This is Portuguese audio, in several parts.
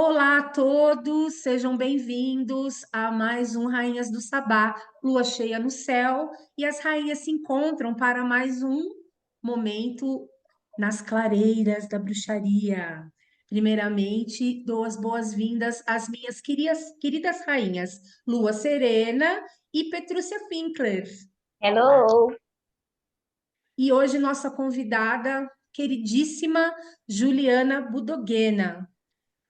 Olá a todos, sejam bem-vindos a mais um Rainhas do Sabá, lua cheia no céu, e as rainhas se encontram para mais um momento nas clareiras da bruxaria. Primeiramente, dou as boas-vindas às minhas queridas rainhas, Lua Serena e Petrúcia Finkler. Hello! E hoje nossa convidada, queridíssima Juliana Budogena.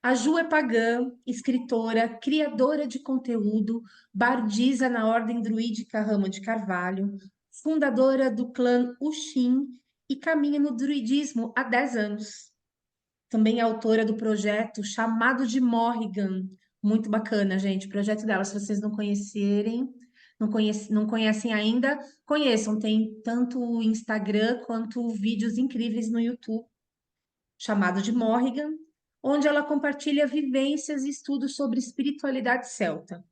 A Ju é pagã, escritora, criadora de conteúdo, bardisa na Ordem Druídica Rama de Carvalho, fundadora do clã Uxim e caminha no druidismo há 10 anos. Também é autora do projeto chamado de Morrigan. Muito bacana, gente, o projeto dela. Se vocês não conhecerem, não conhecem ainda, conheçam. Tem tanto o Instagram quanto vídeos incríveis no YouTube chamado de Morrigan, onde ela compartilha vivências e estudos sobre espiritualidade celta,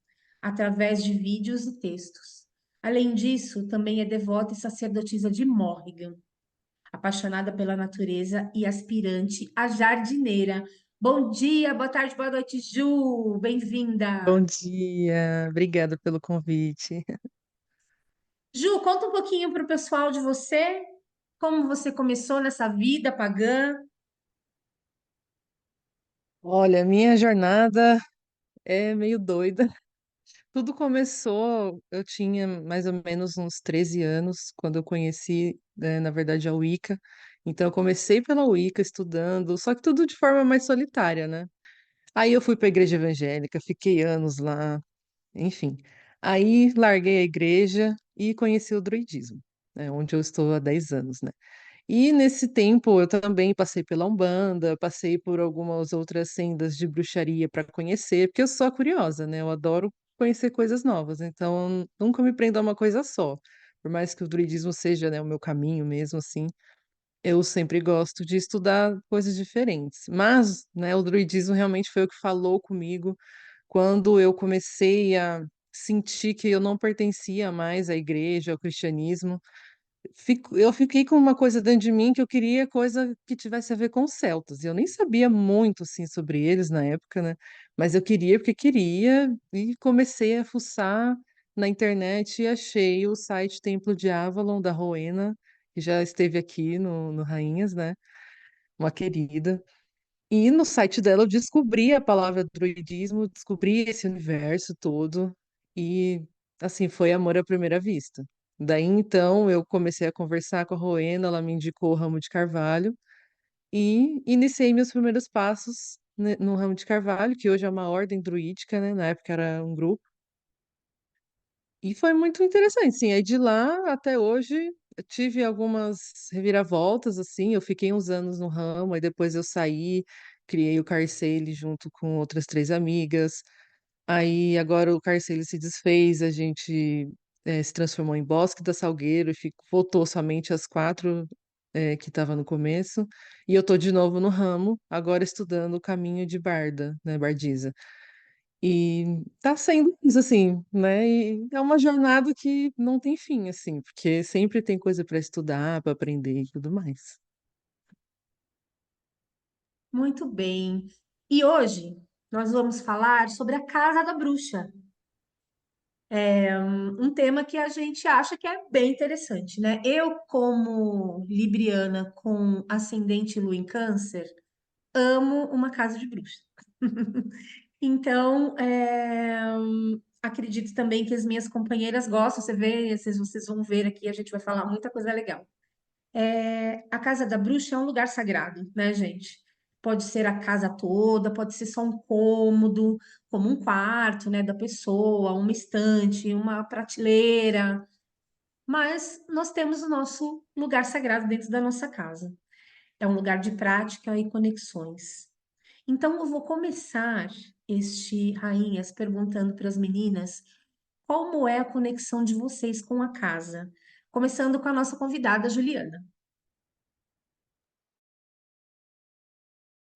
através de vídeos e textos. Além disso, também é devota e sacerdotisa de Morrigan, apaixonada pela natureza e aspirante a jardineira. Bom dia, boa tarde, boa noite, Ju. Bom Bem-vinda. dia, obrigada pelo convite. Ju, conta um pouquinho para o pessoal de você, como você começou nessa vida pagã. Olha, minha jornada é meio doida. Tudo começou, eu tinha mais ou menos uns 13 anos, quando eu conheci, na verdade, a Wicca. Então, eu comecei pela Wicca estudando, só que tudo de forma mais solitária, né? Aí eu fui para a igreja evangélica, fiquei anos lá, enfim. Aí larguei a igreja e conheci o druidismo, né, onde eu estou há 10 anos, né? E nesse tempo eu também passei pela Umbanda, passei por algumas outras sendas de bruxaria para conhecer, porque eu sou curiosa, né? Eu adoro conhecer coisas novas, então nunca me prendo a uma coisa só. Por mais que o druidismo seja, né, o meu caminho mesmo, assim, eu sempre gosto de estudar coisas diferentes. Mas, né, o druidismo realmente foi o que falou comigo quando eu comecei a sentir que eu não pertencia mais à igreja, ao cristianismo. Eu fiquei com uma coisa dentro de mim que eu queria coisa que tivesse a ver com os celtas. E eu nem sabia muito assim sobre eles na época, né? Mas eu queria porque queria e comecei a fuçar na internet e achei o site Templo de Avalon da Rowena, que já esteve aqui no Rainhas, né? Uma querida. E no site dela eu descobri a palavra druidismo, descobri esse universo todo e assim foi amor à primeira vista. Daí então eu comecei a conversar com a Rowena, ela me indicou o ramo de carvalho e iniciei meus primeiros passos no ramo de carvalho, que hoje é uma ordem druídica, né? Na época era um grupo. E foi muito interessante, sim. Aí de lá até hoje eu tive algumas reviravoltas, assim. Eu fiquei uns anos no ramo, aí depois eu saí, criei o Carcele junto com outras três amigas. Aí agora o Carcele se desfez, a gente se transformou em Bosque da Salgueiro e voltou somente as quatro que estava no começo. E eu tô de novo no ramo, agora estudando o caminho de Barda, né, Bardiza. E tá sendo isso, assim, né? E é uma jornada que não tem fim, assim, porque sempre tem coisa para estudar, para aprender e tudo mais. Muito bem. E hoje nós vamos falar sobre a Casa da Bruxa. Um tema que a gente acha que é bem interessante, né? Eu, como libriana com ascendente lua em câncer, amo uma casa de bruxa. Então, acredito também que as minhas companheiras gostam. Você vê, vocês vão ver aqui, a gente vai falar muita coisa legal. A casa da bruxa é um lugar sagrado, né, gente? Pode ser a casa toda, pode ser só um cômodo, como um quarto, né, da pessoa, uma estante, uma prateleira. Mas nós temos o nosso lugar sagrado dentro da nossa casa. É um lugar de prática e conexões. Então, eu vou começar este Rainhas perguntando para as meninas como é a conexão de vocês com a casa. Começando com a nossa convidada, Juliana.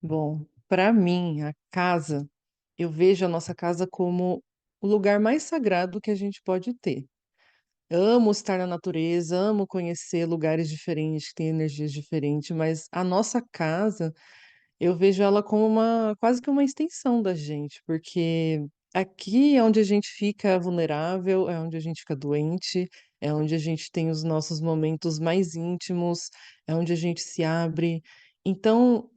Bom, para mim, a casa, eu vejo a nossa casa como o lugar mais sagrado que a gente pode ter. Amo estar na natureza, amo conhecer lugares diferentes, que têm energias diferentes, mas a nossa casa eu vejo ela como quase que uma extensão da gente, porque aqui é onde a gente fica vulnerável, é onde a gente fica doente, é onde a gente tem os nossos momentos mais íntimos, é onde a gente se abre. Então,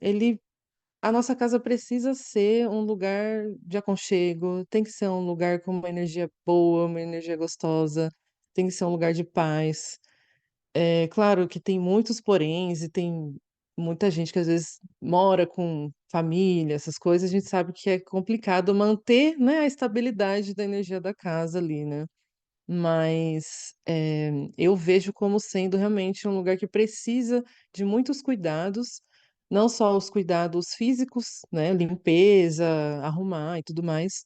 a nossa casa precisa ser um lugar de aconchego, tem que ser um lugar com uma energia boa, uma energia gostosa, tem que ser um lugar de paz. É claro que tem muitos poréns e tem muita gente que às vezes mora com família, essas coisas, a gente sabe que é complicado manter, né, a estabilidade da energia da casa ali, né? Mas eu vejo como sendo realmente um lugar que precisa de muitos cuidados, não só os cuidados físicos, né, limpeza, arrumar e tudo mais,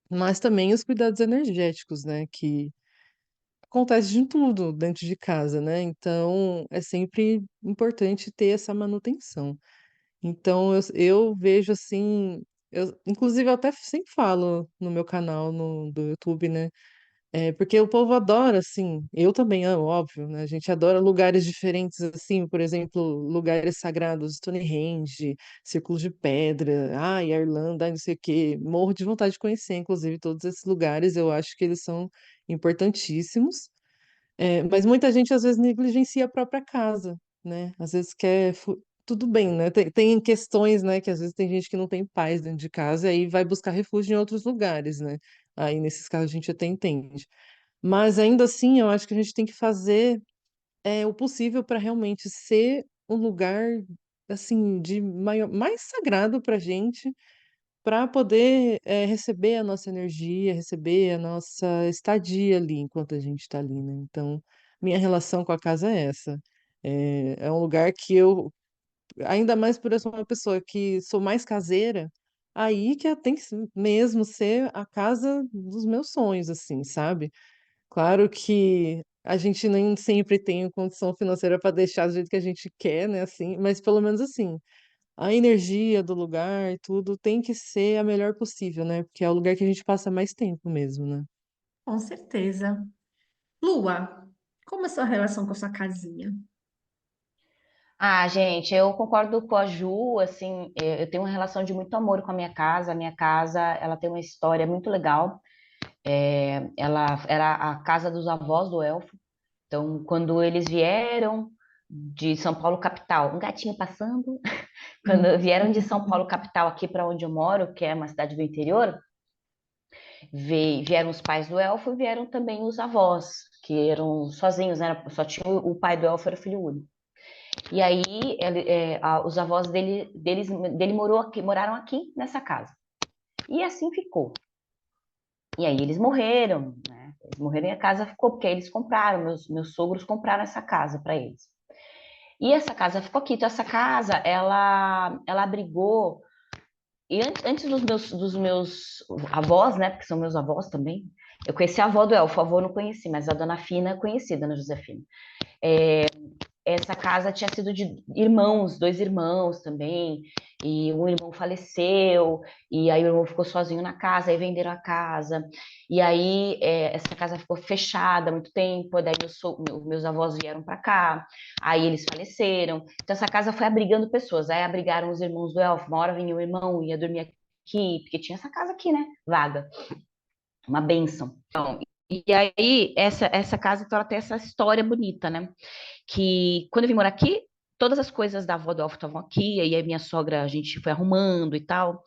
mas também os cuidados energéticos, né, que acontece de tudo dentro de casa, né? Então é sempre importante ter essa manutenção. Então eu vejo assim, inclusive eu até sempre falo no meu canal do YouTube, né? Porque o povo adora, assim, eu também amo, óbvio, né? A gente adora lugares diferentes, assim, por exemplo, lugares sagrados, Stonehenge, Círculo de Pedra, ai, a Irlanda, ai, não sei o quê. Morro de vontade de conhecer, inclusive, todos esses lugares, eu acho que eles são importantíssimos. Mas muita gente às vezes negligencia a própria casa, né? Às vezes quer. Tudo bem, né? Tem questões, né? Que às vezes tem gente que não tem paz dentro de casa e aí vai buscar refúgio em outros lugares, né? Aí nesses casos a gente até entende. Mas ainda assim, eu acho que a gente tem que fazer o possível para realmente ser um lugar assim de mais sagrado para gente, para poder receber a nossa energia, receber a nossa estadia ali enquanto a gente está ali, né? Então, minha relação com a casa é essa. É um lugar que ainda mais por eu ser uma pessoa que sou mais caseira, aí que tem que mesmo ser a casa dos meus sonhos, assim, sabe? Claro que a gente nem sempre tem condição financeira para deixar do jeito que a gente quer, né? Assim, mas pelo menos assim a energia do lugar e tudo tem que ser a melhor possível, né? Porque é o lugar que a gente passa mais tempo mesmo, né? Com certeza. Lua, como é a sua relação com a sua casinha? Ah, gente, eu concordo com a Ju, assim, eu tenho uma relação de muito amor com a minha casa, ela tem uma história muito legal, ela era a casa dos avós do Elfo, então, quando eles vieram de São Paulo capital, um gatinho passando, quando Hum. vieram de São Paulo capital aqui para onde eu moro, que é uma cidade do interior, vieram os pais do Elfo e vieram também os avós, que eram sozinhos, né? Só tinha o pai do Elfo, era filho único. E aí os avós dele moraram aqui nessa casa. E assim ficou. E aí eles morreram, né? Eles morreram e a casa ficou, porque aí eles compraram, meus sogros compraram essa casa para eles. E essa casa ficou aqui. Então, essa casa, ela abrigou. E antes dos meus avós, né? Porque são meus avós também. Eu conheci a avó do Elfo, a avó eu não conheci, mas a dona Fina eu conheci, dona Josefina. Essa casa tinha sido de irmãos, dois irmãos também, e um irmão faleceu, e aí o irmão ficou sozinho na casa, aí venderam a casa, e aí essa casa ficou fechada há muito tempo, daí meus avós vieram para cá, aí eles faleceram, então essa casa foi abrigando pessoas, aí abrigaram os irmãos do Elfo, uma hora vinha o irmão, ia dormir aqui, porque tinha essa casa aqui, né, vaga, uma bênção. Então, e aí, essa casa, então, ela tem essa história bonita, né? Que quando eu vim morar aqui, todas as coisas da avó do Elfo estavam aqui, aí a minha sogra, a gente foi arrumando e tal.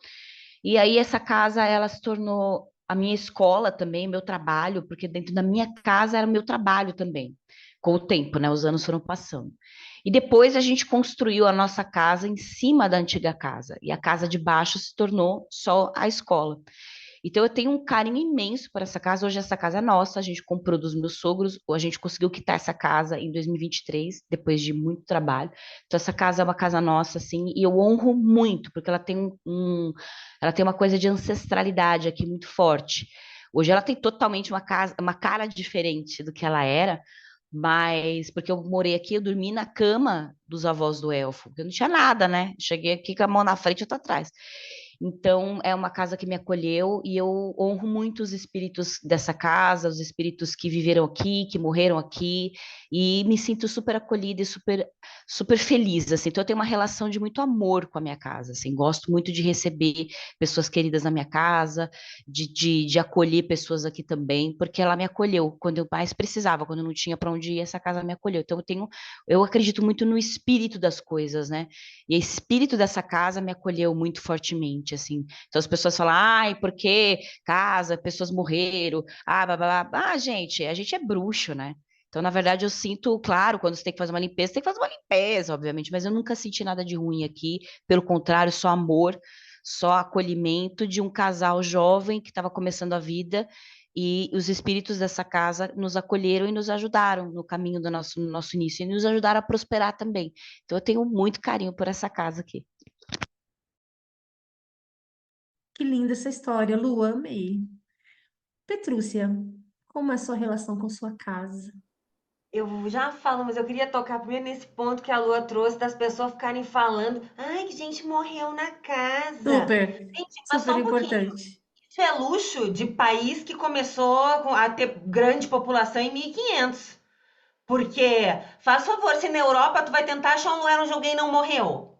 E aí essa casa, ela se tornou a minha escola também, meu trabalho, porque dentro da minha casa era o meu trabalho também, com o tempo, né? Os anos foram passando. E depois a gente construiu a nossa casa em cima da antiga casa, e a casa de baixo se tornou só a escola. Então eu tenho um carinho imenso por essa casa. Hoje essa casa é nossa, a gente comprou dos meus sogros, a gente conseguiu quitar essa casa em 2023, depois de muito trabalho. Então essa casa é uma casa nossa, assim, e eu honro muito, porque ela tem ela tem uma coisa de ancestralidade aqui muito forte. Hoje ela tem totalmente uma cara diferente do que ela era, mas porque eu morei aqui, eu dormi na cama dos avós do Elfo. Eu não tinha nada, né? Cheguei aqui com a mão na frente e outra atrás. Então, é uma casa que me acolheu e eu honro muito os espíritos dessa casa, os espíritos que viveram aqui, que morreram aqui, e me sinto super acolhida e super feliz, assim. Então, eu tenho uma relação de muito amor com a minha casa, assim. Gosto muito de receber pessoas queridas na minha casa, de acolher pessoas aqui também, porque ela me acolheu quando eu mais precisava, quando eu não tinha para onde ir, essa casa me acolheu. Então, eu acredito muito no espírito das coisas, né? E o espírito dessa casa me acolheu muito fortemente, assim. Então as pessoas falam, ai, por que casa, pessoas morreram, blá, blá, blá. Ah, gente, a gente é bruxo, né? Então, na verdade, eu sinto, claro, quando você tem que fazer uma limpeza, tem que fazer uma limpeza, obviamente, mas eu nunca senti nada de ruim aqui, pelo contrário, só amor, só acolhimento de um casal jovem que estava começando a vida e os espíritos dessa casa nos acolheram e nos ajudaram no caminho do nosso início e nos ajudaram a prosperar também. Então eu tenho muito carinho por essa casa aqui. Que linda essa história, Lu, amei. Petrúcia, como é a sua relação com sua casa? Eu já falo, mas eu queria tocar primeiro nesse ponto que a Lua trouxe das pessoas ficarem falando, ai, que gente morreu na casa. Super, Gente, mas super só um pouquinho. importante. Isso é luxo de país que começou a ter grande população em 1500. Porque, faz favor, se na Europa tu vai tentar achar um lugar onde alguém não morreu.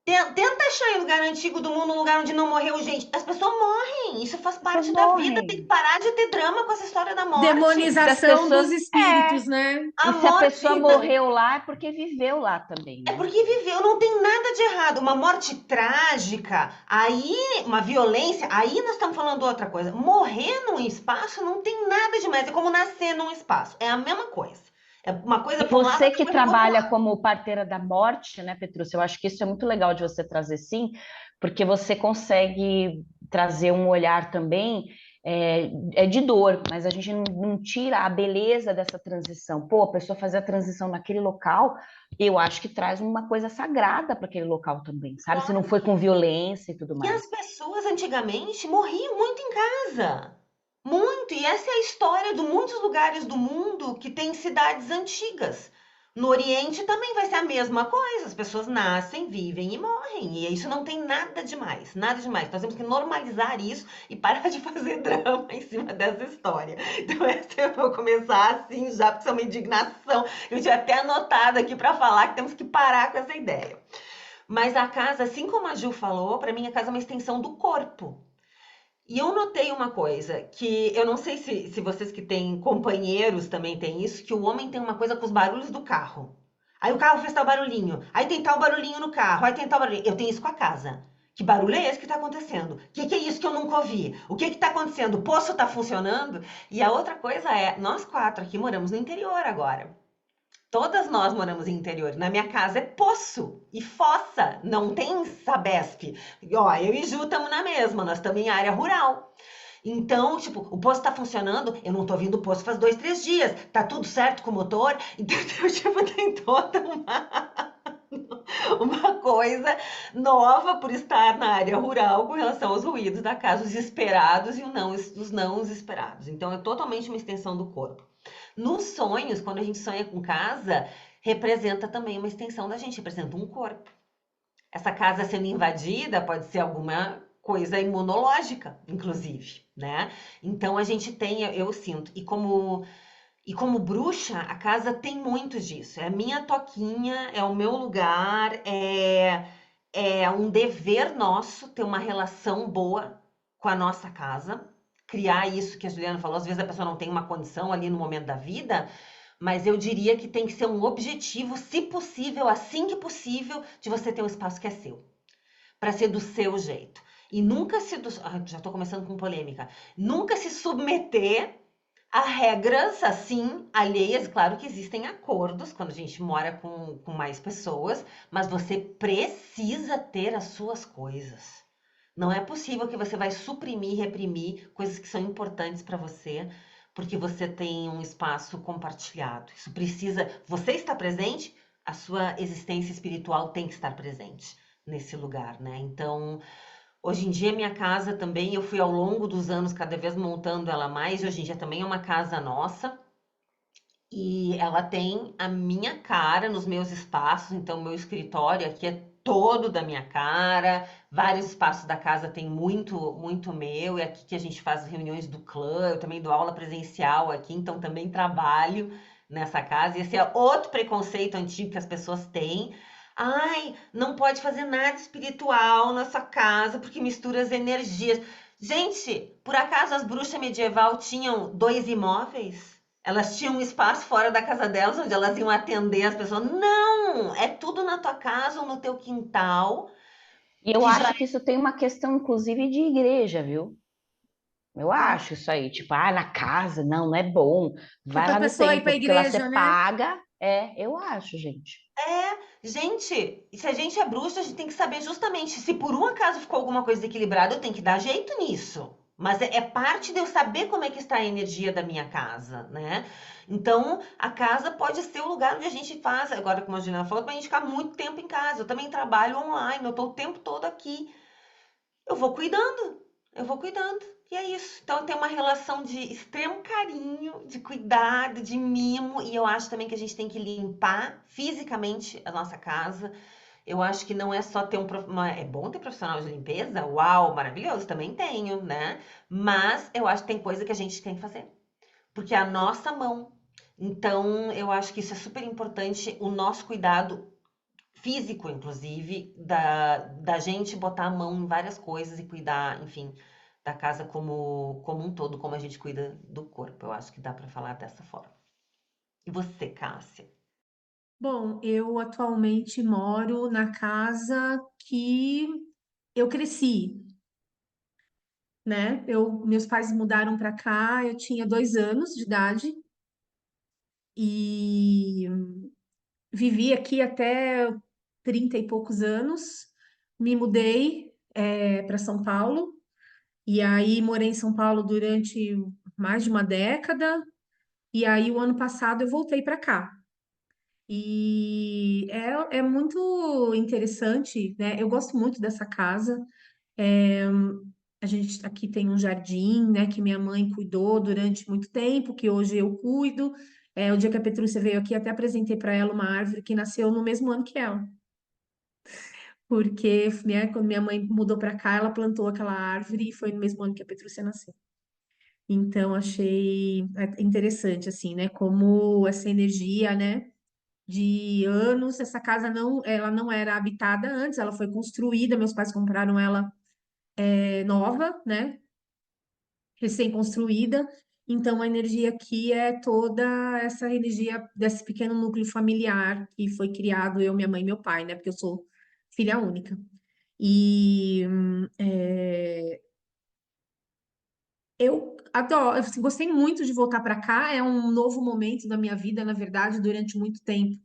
Tenta achar em lugar antigo do mundo um lugar onde não morreu gente. As pessoas morrem. Isso faz As pessoas parte da vida. Tem que morrem. parar de ter drama com essa história da morte. Se as Demonização dos pessoas. espíritos, né? A E se a pessoa morte morreu lá, é porque viveu lá também, é né? porque viveu, não tem nada de errado. Uma morte trágica, aí uma violência, aí nós estamos falando outra coisa. Morrer num espaço não tem nada demais. É como nascer num espaço. É a mesma coisa. É uma coisa E para um lado, você outra que coisa para outro trabalha lado. como parteira da morte, né, Petrúcia? Eu acho que isso é muito legal de você trazer, sim, porque você consegue trazer um olhar também de dor, mas a gente não tira a beleza dessa transição. Pô, a pessoa fazer a transição naquele local, eu acho que traz uma coisa sagrada para aquele local também, sabe? Se não Claro. foi com violência e tudo E mais. as pessoas antigamente morriam muito em casa. Muito. E essa é a história de muitos lugares do mundo que têm cidades antigas. No Oriente também vai ser a mesma coisa. As pessoas nascem, vivem e morrem. E isso não tem nada demais. Nada demais. Nós temos que normalizar isso e parar de fazer drama em cima dessa história. Então, essa eu vou começar assim já, porque isso é uma indignação. Eu tinha até anotado aqui para falar que temos que parar com essa ideia. Mas a casa, assim como a Ju falou, para mim a casa é uma extensão do corpo. E eu notei uma coisa, que eu não sei se vocês que têm companheiros também têm isso, que o homem tem uma coisa com os barulhos do carro. Aí o carro fez tal barulhinho, aí tem tal barulhinho no carro, aí tem tal barulhinho. Eu tenho isso com a casa. Que barulho é esse que tá acontecendo? O que é isso que eu nunca ouvi? O que tá acontecendo? O poço tá funcionando? E a outra coisa é, nós quatro aqui moramos no interior agora. Todas nós moramos em interior. Na minha casa é poço e fossa, não tem Sabesp. E, ó, eu e Ju estamos na mesma, nós estamos em área rural. Então, tipo, o poço tá funcionando, eu não tô vindo o poço faz 2, 3 dias, tá tudo certo com o motor, entendeu? Tipo, tem toda uma coisa nova por estar na área rural com relação aos ruídos da casa, os esperados e os não esperados. Então, é totalmente uma extensão do corpo. Nos sonhos, quando a gente sonha com casa, representa também uma extensão da gente, representa um corpo. Essa casa sendo invadida pode ser alguma coisa imunológica, inclusive, né? Então a gente tem, eu sinto, e como bruxa, a casa tem muito disso. É a minha toquinha, é o meu lugar, é um dever nosso ter uma relação boa com a nossa casa, criar isso que a Juliana falou. Às vezes a pessoa não tem uma condição ali no momento da vida, mas eu diria que tem que ser um objetivo, se possível, assim que possível, de você ter um espaço que é seu, para ser do seu jeito. E nunca se. Já estou começando com polêmica. Nunca se submeter a regras assim, alheias. Claro que existem acordos quando a gente mora com mais pessoas, mas você precisa ter as suas coisas. Não é possível que você vai suprimir, reprimir coisas que são importantes para você, porque você tem um espaço compartilhado. Isso precisa. Você está presente, a sua existência espiritual tem que estar presente nesse lugar, né? Então, hoje em dia, minha casa também, eu fui ao longo dos anos cada vez montando ela mais, e hoje em dia também é uma casa nossa, e ela tem a minha cara nos meus espaços, então meu escritório aqui é todo da minha cara, vários espaços da casa tem muito meu, e aqui que a gente faz reuniões do clã, eu também dou aula presencial aqui, então também trabalho nessa casa. E esse é outro preconceito antigo que as pessoas têm. Ai, não pode fazer nada espiritual na sua casa porque mistura as energias. Gente, por acaso as bruxas medieval tinham 2 imóveis? Elas tinham um espaço fora da casa delas onde elas iam atender as pessoas? Não! É tudo na tua casa ou no teu quintal, E eu que já acho que isso tem uma questão, inclusive, de igreja, viu? Eu acho isso aí, tipo, na casa, não, não é bom. Que é Vai para lá a no pessoa ir para templo, a porque lá você igreja, né? paga. Eu acho, gente. Gente, se a gente é bruxa, a gente tem que saber justamente se por um acaso ficou alguma coisa desequilibrada, eu tenho que dar jeito nisso. Mas é parte de eu saber como é que está a energia da minha casa, né? Então, a casa pode ser o lugar onde a gente faz, agora como a Juliana falou, pra gente ficar muito tempo em casa. Eu também trabalho online, eu tô o tempo todo aqui. Eu vou cuidando, eu vou cuidando. E é isso. Então tem uma relação de extremo carinho, de cuidado, de mimo. E eu acho também que a gente tem que limpar fisicamente a nossa casa. Eu acho que não é só ter é bom ter profissional de limpeza? Uau, maravilhoso, também tenho, né? Mas eu acho que tem coisa que a gente tem que fazer. Porque é a nossa mão. Então, eu acho que isso é super importante, o nosso cuidado físico, inclusive, da gente botar a mão em várias coisas e cuidar, enfim, da casa como um todo, como a gente cuida do corpo. Eu acho que dá para falar dessa forma. E você, Cássia? Bom, eu atualmente moro na casa que eu cresci, né? Meus pais mudaram para cá, eu tinha 2 anos de idade e vivi aqui até 30 e poucos anos. Me mudei, para São Paulo e aí morei em São Paulo durante mais de uma década. E aí, o ano passado, eu voltei para cá. E é muito interessante, né? Eu gosto muito dessa casa. É, a gente aqui tem um jardim, né, que minha mãe cuidou durante muito tempo, que hoje eu cuido. O dia que a Petrúcia veio aqui, até apresentei para ela uma árvore que nasceu no mesmo ano que ela. Porque, né, quando minha mãe mudou para cá, ela plantou aquela árvore e foi no mesmo ano que a Petrúcia nasceu. Então, achei interessante, assim, né, como essa energia, né, de anos. Essa casa ela não era habitada antes, ela foi construída, meus pais compraram ela nova, né? Recém-construída. Então a energia aqui é toda essa energia desse pequeno núcleo familiar que foi criado eu, minha mãe e meu pai, né? Porque eu sou filha única. E eu adoro, eu gostei muito de voltar para cá. É um novo momento da minha vida, na verdade, durante muito tempo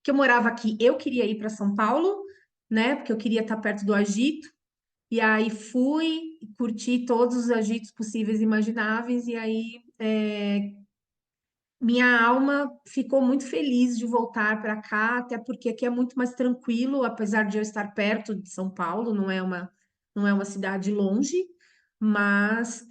que eu morava aqui, eu queria ir para São Paulo, né? Porque eu queria estar perto do agito. E aí fui, curti todos os agitos possíveis e imagináveis. E aí minha alma ficou muito feliz de voltar para cá, até porque aqui é muito mais tranquilo, apesar de eu estar perto de São Paulo, não é uma cidade longe, mas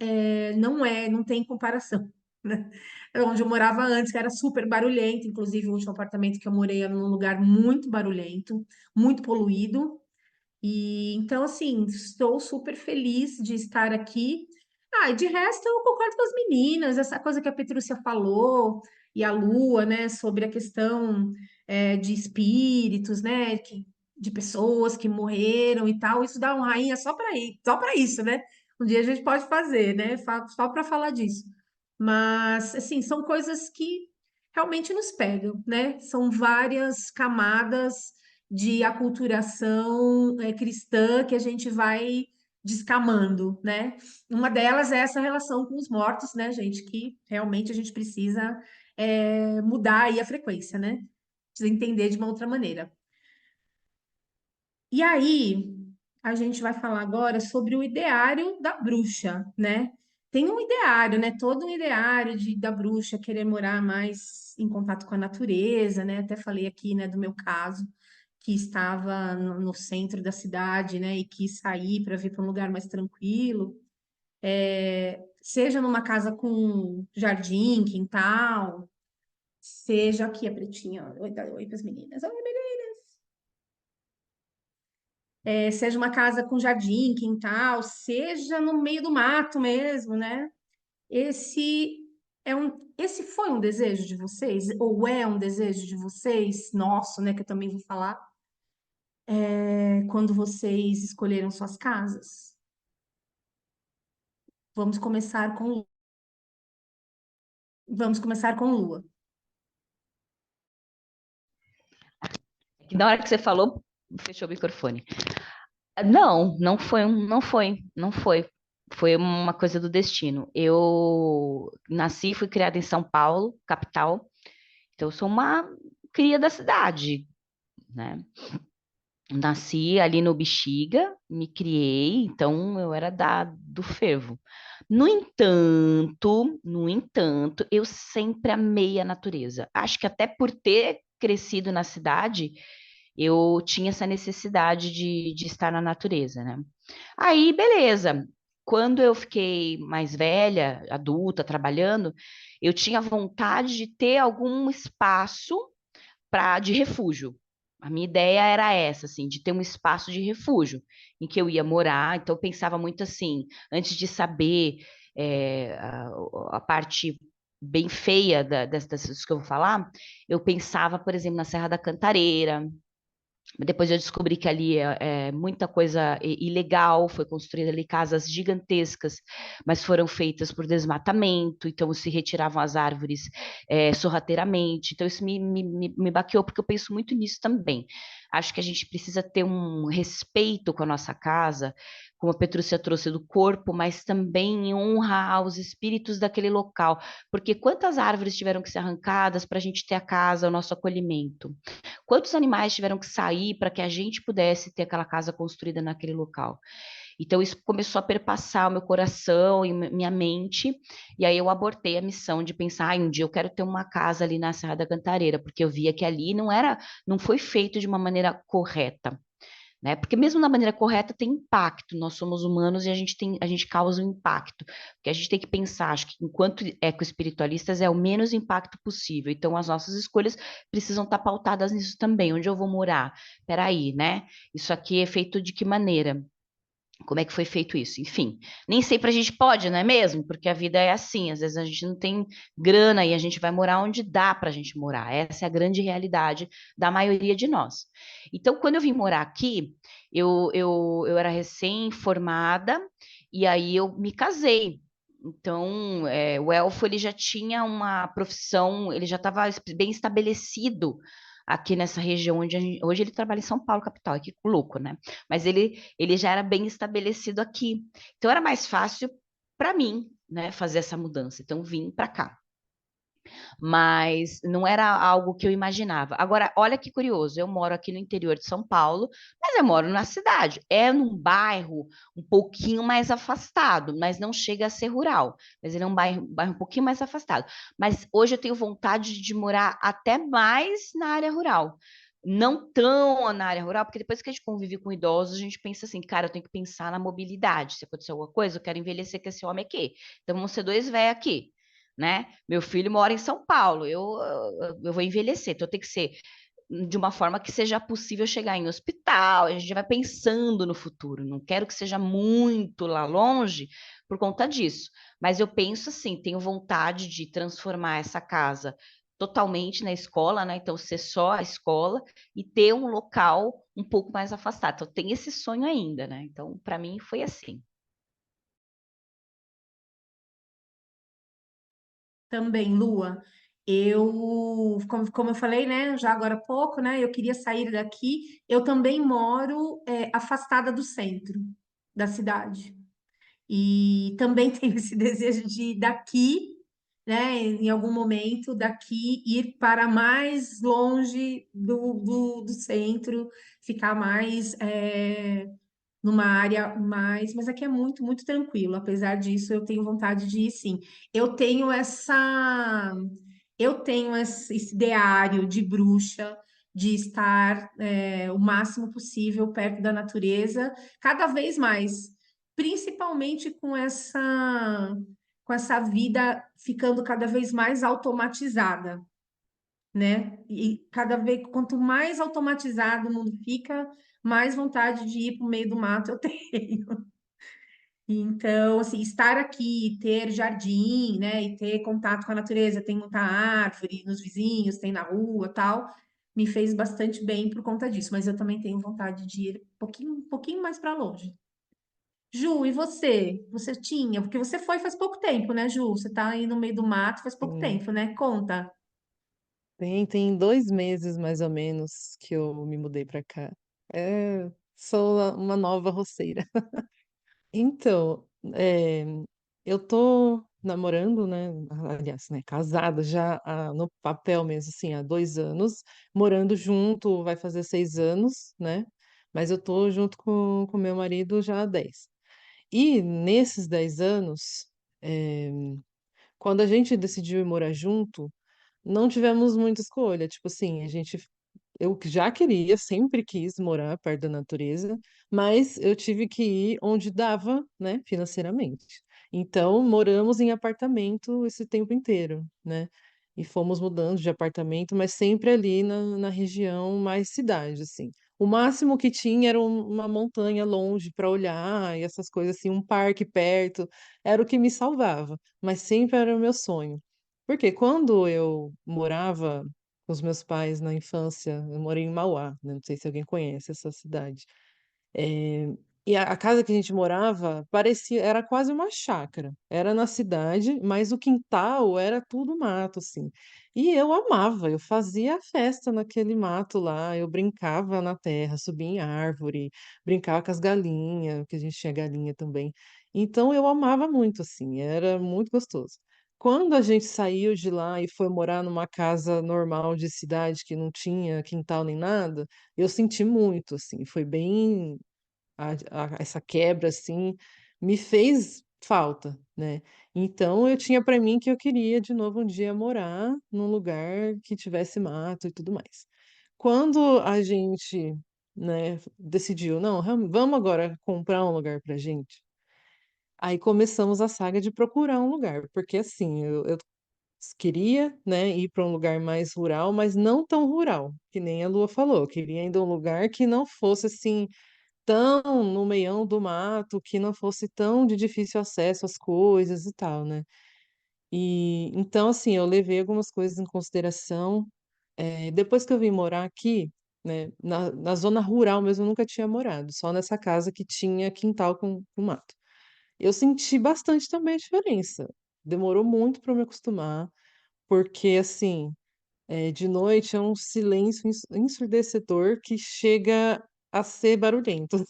não tem comparação, né? Onde eu morava antes, que era super barulhento, inclusive o último apartamento que eu morei era num lugar muito barulhento, muito poluído. E então, assim, estou super feliz de estar aqui. E de resto, eu concordo com as meninas, essa coisa que a Petrúcia falou, e a Lua, né, sobre a questão de espíritos, né, de pessoas que morreram e tal, isso dá um rainha só para isso, né? Um dia a gente pode fazer, né, só para falar disso. Mas, assim, são coisas que realmente nos pegam, né? São várias camadas de aculturação cristã que a gente vai descamando, né? Uma delas é essa relação com os mortos, né, gente? Que realmente a gente precisa mudar aí a frequência, né? Precisa entender de uma outra maneira. E aí, a gente vai falar agora sobre o ideário da bruxa, né? Tem um ideário, né? Todo um ideário da bruxa querer morar mais em contato com a natureza, né? Até falei aqui, né, do meu caso, que estava no centro da cidade, né? E quis sair para vir para um lugar mais tranquilo. Seja numa casa com jardim, quintal, seja aqui a Pretinha. Oi, dá oi para as meninas. Oi, meninas. seja uma casa com jardim, quintal, seja no meio do mato mesmo, né? Esse foi um desejo de vocês, ou é um desejo de vocês, nosso, né, que eu também vou falar, quando vocês escolheram suas casas? Vamos começar com, vamos começar com Lua. Na hora que você falou, fechou o microfone. Não, não foi. Foi uma coisa do destino. Eu nasci e fui criada em São Paulo, capital. Então, eu sou uma cria da cidade, né? Nasci ali no Bexiga, me criei, então eu era do fervo. No entanto, eu sempre amei a natureza. Acho que até por ter crescido na cidade, eu tinha essa necessidade de estar na natureza, né? Aí, beleza. Quando eu fiquei mais velha, adulta, trabalhando, eu tinha vontade de ter algum espaço de refúgio. A minha ideia era essa, assim, de ter um espaço de refúgio em que eu ia morar. Então, eu pensava muito assim, antes de saber a parte bem feia dessas que eu vou falar, eu pensava, por exemplo, na Serra da Cantareira. Depois eu descobri que ali é muita coisa ilegal, foi construída ali casas gigantescas, mas foram feitas por desmatamento, então se retiravam as árvores sorrateiramente. Então isso me baqueou, porque eu penso muito nisso também. Acho que a gente precisa ter um respeito com a nossa casa, como a Petrúcia trouxe do corpo, mas também em honra aos espíritos daquele local, porque quantas árvores tiveram que ser arrancadas para a gente ter a casa, o nosso acolhimento? Quantos animais tiveram que sair para que a gente pudesse ter aquela casa construída naquele local? Então, isso começou a perpassar o meu coração e minha mente, e aí eu abortei a missão de pensar, um dia eu quero ter uma casa ali na Serra da Cantareira, porque eu via que ali não foi feito de uma maneira correta, né? Porque mesmo na maneira correta tem impacto. Nós somos humanos e a gente causa um impacto. Porque a gente tem que pensar, acho que enquanto ecoespiritualistas é o menos impacto possível. Então as nossas escolhas precisam estar pautadas nisso também. Onde eu vou morar? Peraí, né? Isso aqui é feito de que maneira? Como é que foi feito isso? Enfim, nem sempre a gente pode, não é mesmo? Porque a vida é assim, às vezes a gente não tem grana e a gente vai morar onde dá para a gente morar. Essa é a grande realidade da maioria de nós. Então, quando eu vim morar aqui, eu era recém-formada e aí eu me casei. Então, o Elfo ele já tinha uma profissão, ele já estava bem estabelecido aqui nessa região hoje ele trabalha em São Paulo, capital, aqui com o Louco, né? Mas ele já era bem estabelecido aqui. Então era mais fácil para mim, né, fazer essa mudança. Então vim para cá. Mas não era algo que eu imaginava. Agora, olha que curioso, eu moro aqui no interior de São Paulo, mas eu moro na cidade. É num bairro um pouquinho mais afastado, mas não chega a ser rural. Mas ele é um bairro um pouquinho mais afastado. Mas hoje eu tenho vontade de morar até mais na área rural. Não tão na área rural, porque depois que a gente convive com idosos, a gente pensa assim, cara, eu tenho que pensar na mobilidade. Se acontecer alguma coisa, eu quero envelhecer com esse homem aqui. Então vamos ser dois velhos aqui, né? Meu filho mora em São Paulo, eu vou envelhecer, então tem que ser de uma forma que seja possível chegar em hospital, a gente vai pensando no futuro, não quero que seja muito lá longe por conta disso, mas eu penso assim, tenho vontade de transformar essa casa totalmente na escola, né? Então ser só a escola e ter um local um pouco mais afastado. Então tem esse sonho ainda, né? Então para mim foi assim. Também, Lua, como eu falei, né, já agora há pouco, né, eu queria sair daqui. Eu também moro afastada do centro da cidade. E também tenho esse desejo de daqui, né, em algum momento, daqui ir para mais longe do centro, ficar mais numa área mais, mas aqui é muito, muito tranquilo. Apesar disso, eu tenho vontade de ir, sim. Eu tenho essa, eu tenho esse ideário de bruxa, de estar o máximo possível perto da natureza, cada vez mais, principalmente com essa vida ficando cada vez mais automatizada, né? E cada vez, quanto mais automatizado o mundo fica, mais vontade de ir para o meio do mato eu tenho. Então, assim, estar aqui, ter jardim, né, e ter contato com a natureza, tem muita árvore nos vizinhos, tem na rua, tal, me fez bastante bem por conta disso, mas eu também tenho vontade de ir um pouquinho mais para longe. Ju, e você? Você tinha? Porque você foi faz pouco tempo, né, Ju? Você tá aí no meio do mato faz pouco Sim. tempo, né? Conta. Tem 2 meses mais ou menos que eu me mudei pra cá. É, sou uma nova roceira. Então, eu tô namorando, né? Aliás, né? Casada já no papel mesmo, assim, há 2 anos, morando junto, vai fazer 6 anos, né? Mas eu tô junto com meu marido já há 10. E nesses 10 anos, é, quando a gente decidiu ir morar junto, não tivemos muita escolha. Tipo assim, eu já queria, sempre quis morar perto da natureza, mas eu tive que ir onde dava, né, financeiramente. Então, moramos em apartamento esse tempo inteiro, né? E fomos mudando de apartamento, mas sempre ali na região mais cidade, assim. O máximo que tinha era uma montanha longe para olhar e essas coisas assim, um parque perto, era o que me salvava, mas sempre era o meu sonho. Porque quando eu morava com os meus pais na infância. Eu morei em Mauá, né? Não sei se alguém conhece essa cidade. Eh, e a casa que a gente morava parecia, era quase uma chácara. Era na cidade, mas o quintal era tudo mato, assim. E eu amava, eu fazia festa naquele mato lá, eu brincava na terra, subia em árvore, brincava com as galinhas, que a gente tinha galinha também. Então eu amava muito, assim, era muito gostoso. Quando a gente saiu de lá e foi morar numa casa normal de cidade que não tinha quintal nem nada, eu senti muito, assim, foi bem essa quebra assim me fez falta, né? Então eu tinha para mim que eu queria de novo um dia morar num lugar que tivesse mato e tudo mais. Quando a gente, né, decidiu, não, vamos agora comprar um lugar pra gente. Aí começamos a saga de procurar um lugar, porque assim, eu queria, né, ir para um lugar mais rural, mas não tão rural, que nem a Lua falou. Eu queria ainda um lugar que não fosse assim tão no meião do mato, que não fosse tão de difícil acesso às coisas e tal, né? E então, assim, eu levei algumas coisas em consideração. Depois que eu vim morar aqui, né, na zona rural mesmo, eu nunca tinha morado, só nessa casa que tinha quintal com mato. Eu senti bastante também a diferença. Demorou muito para eu me acostumar, porque, assim, de noite é um silêncio ensurdecedor que chega a ser barulhento.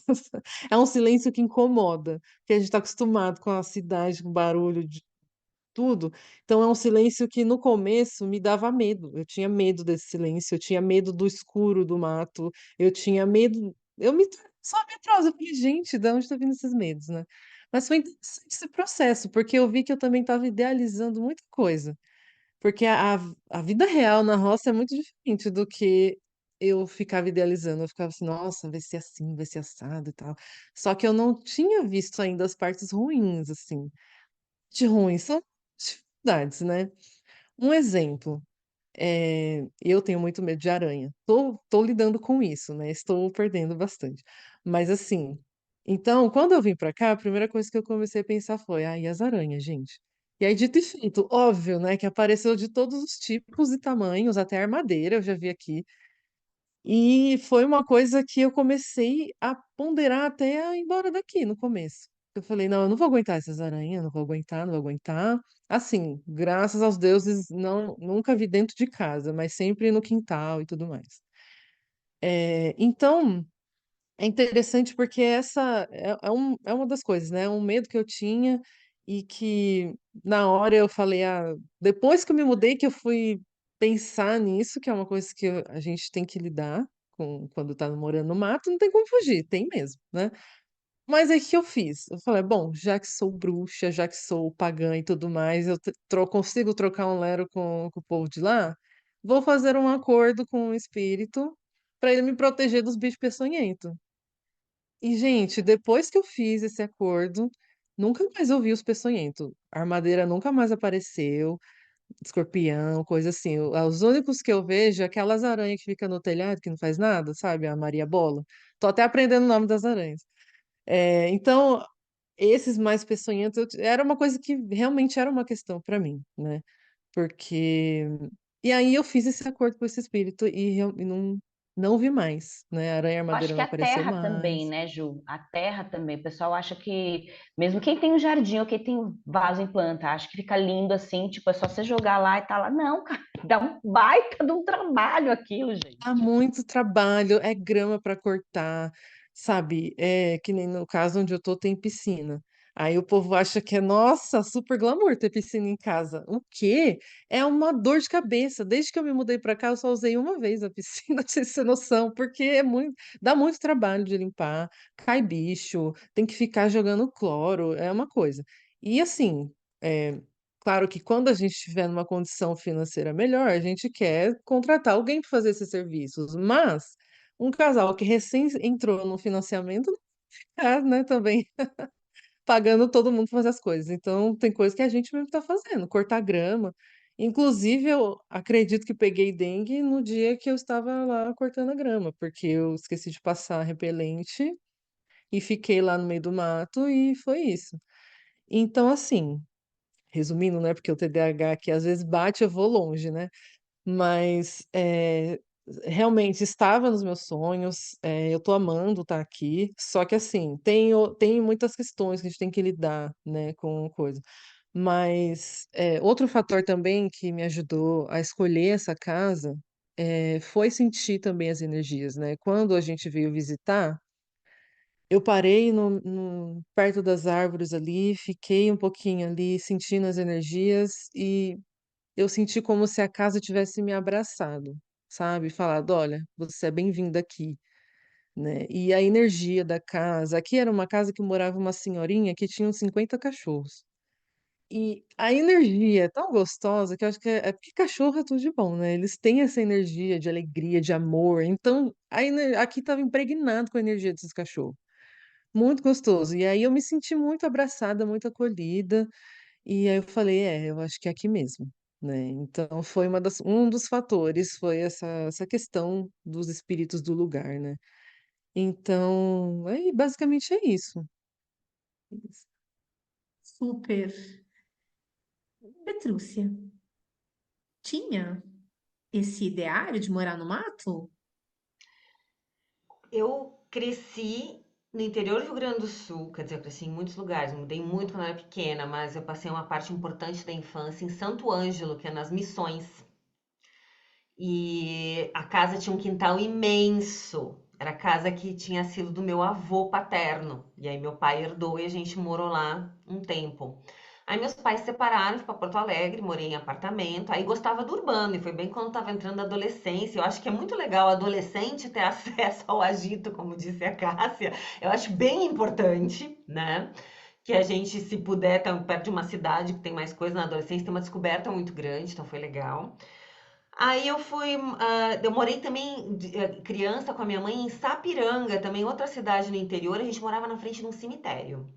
É um silêncio que incomoda, porque a gente está acostumado com a cidade, com barulho de tudo. Então é um silêncio que no começo me dava medo. Eu tinha medo desse silêncio, eu tinha medo do escuro do mato, eu tinha medo. Só medrosa. Eu falei, gente, de onde tá vindo esses medos, né? Mas foi interessante esse processo, porque eu vi que eu também estava idealizando muita coisa. Porque a vida real na roça é muito diferente do que eu ficava idealizando. Eu ficava assim, nossa, vai ser assim, vai ser assado e tal. Só que eu não tinha visto ainda as partes ruins, assim. De ruins são dificuldades, né? Um exemplo, eu tenho muito medo de aranha. Tô lidando com isso, né? Estou perdendo bastante. Mas assim, então, quando eu vim pra cá, a primeira coisa que eu comecei a pensar foi, e as aranhas, gente? E aí, dito e feito, óbvio, né, que apareceu de todos os tipos e tamanhos, até armadeira eu já vi aqui. E foi uma coisa que eu comecei a ponderar até a ir embora daqui no começo. Eu falei, não, eu não vou aguentar essas aranhas, não vou aguentar, não vou aguentar. Assim, graças aos deuses, não, nunca vi dentro de casa, mas sempre no quintal e tudo mais. Então, é interessante porque essa é uma das coisas, né? É um medo que eu tinha e que na hora eu falei, depois que eu me mudei, que eu fui pensar nisso, que é uma coisa que a gente tem que lidar com quando tá morando no mato, não tem como fugir, tem mesmo, né? Mas aí o que eu fiz? Eu falei, bom, já que sou bruxa, já que sou pagã e tudo mais, eu consigo trocar um lero com o povo de lá, vou fazer um acordo com o espírito para ele me proteger dos bichos peçonhentos. E, gente, depois que eu fiz esse acordo, nunca mais eu vi os peçonhentos. A armadeira nunca mais apareceu. escorpião, coisa assim. Os únicos que eu vejo é aquelas aranhas que ficam no telhado, que não faz nada, sabe? A Maria Bola. Tô até aprendendo o nome das aranhas. Então, esses mais peçonhentos, era uma coisa que realmente era uma questão para mim, né? Porque. E aí eu fiz esse acordo com esse espírito e não vi mais, né? A aranha Eu acho armadeira que não a apareceu terra também, mais. né, Ju? A terra também. O pessoal acha que, mesmo quem tem um jardim ou quem tem um vaso em planta, acha que fica lindo assim, tipo, é só você jogar lá e tá lá. Não, cara, dá um baita de um trabalho aquilo, Há gente. muito trabalho, é grama para cortar, sabe? É que nem no caso onde eu tô tem piscina. Aí o povo acha que é, nossa, super glamour ter piscina em casa. O quê? É uma dor de cabeça. Desde que eu me mudei para cá, eu só usei uma vez a piscina, pra você ter noção, porque dá muito trabalho de limpar, cai bicho, tem que ficar jogando cloro, é uma coisa. E assim, é, claro que quando a gente estiver numa condição financeira melhor, a gente quer contratar alguém para fazer esses serviços, mas um casal que recém entrou no financiamento, né, também pagando todo mundo para fazer as coisas. Então, tem coisa que a gente mesmo está fazendo, cortar grama. Inclusive, eu acredito que peguei dengue no dia que eu estava lá cortando a grama, porque eu esqueci de passar repelente e fiquei lá no meio do mato e foi isso. Então, assim, resumindo, né? Porque o TDAH aqui às vezes bate, eu vou longe, né? Mas realmente estava nos meus sonhos, eu tô amando estar aqui, só que assim, tem muitas questões que a gente tem que lidar, né, com coisa. Mas outro fator também que me ajudou a escolher essa casa foi sentir também as energias, né? Quando a gente veio visitar, eu parei perto das árvores ali, fiquei um pouquinho ali sentindo as energias e eu senti como se a casa tivesse me abraçado, sabe? Falado, olha, você é bem-vinda aqui, né? E a energia da casa, aqui era uma casa que morava uma senhorinha que tinha uns 50 cachorros. E a energia é tão gostosa que eu acho que é porque cachorro é tudo de bom, né? Eles têm essa energia de alegria, de amor. Então, aqui estava impregnado com a energia desses cachorros. Muito gostoso. E aí eu me senti muito abraçada, muito acolhida. E aí eu falei, eu acho que é aqui mesmo, né? Então foi um dos fatores, foi essa questão dos espíritos do lugar, né? Então, basicamente é isso. Super. Petrúcia, tinha esse ideário de morar no mato? Eu cresci no interior do Rio Grande do Sul, quer dizer, eu cresci em muitos lugares, mudei muito quando eu era pequena, mas eu passei uma parte importante da infância em Santo Ângelo, que é nas Missões. E a casa tinha um quintal imenso. Era a casa que tinha sido do meu avô paterno. E aí meu pai herdou e a gente morou lá um tempo. Aí meus pais se separaram, fui para Porto Alegre, morei em apartamento. Aí gostava do urbano, e foi bem quando estava entrando na adolescência. Eu acho que é muito legal o adolescente ter acesso ao agito, como disse a Cássia. Eu acho bem importante, né? Que a gente, se puder, estar perto de uma cidade que tem mais coisa na adolescência, tem uma descoberta muito grande, então foi legal. Aí eu fui, eu morei também criança com a minha mãe em Sapiranga, também outra cidade no interior. A gente morava na frente de um cemitério.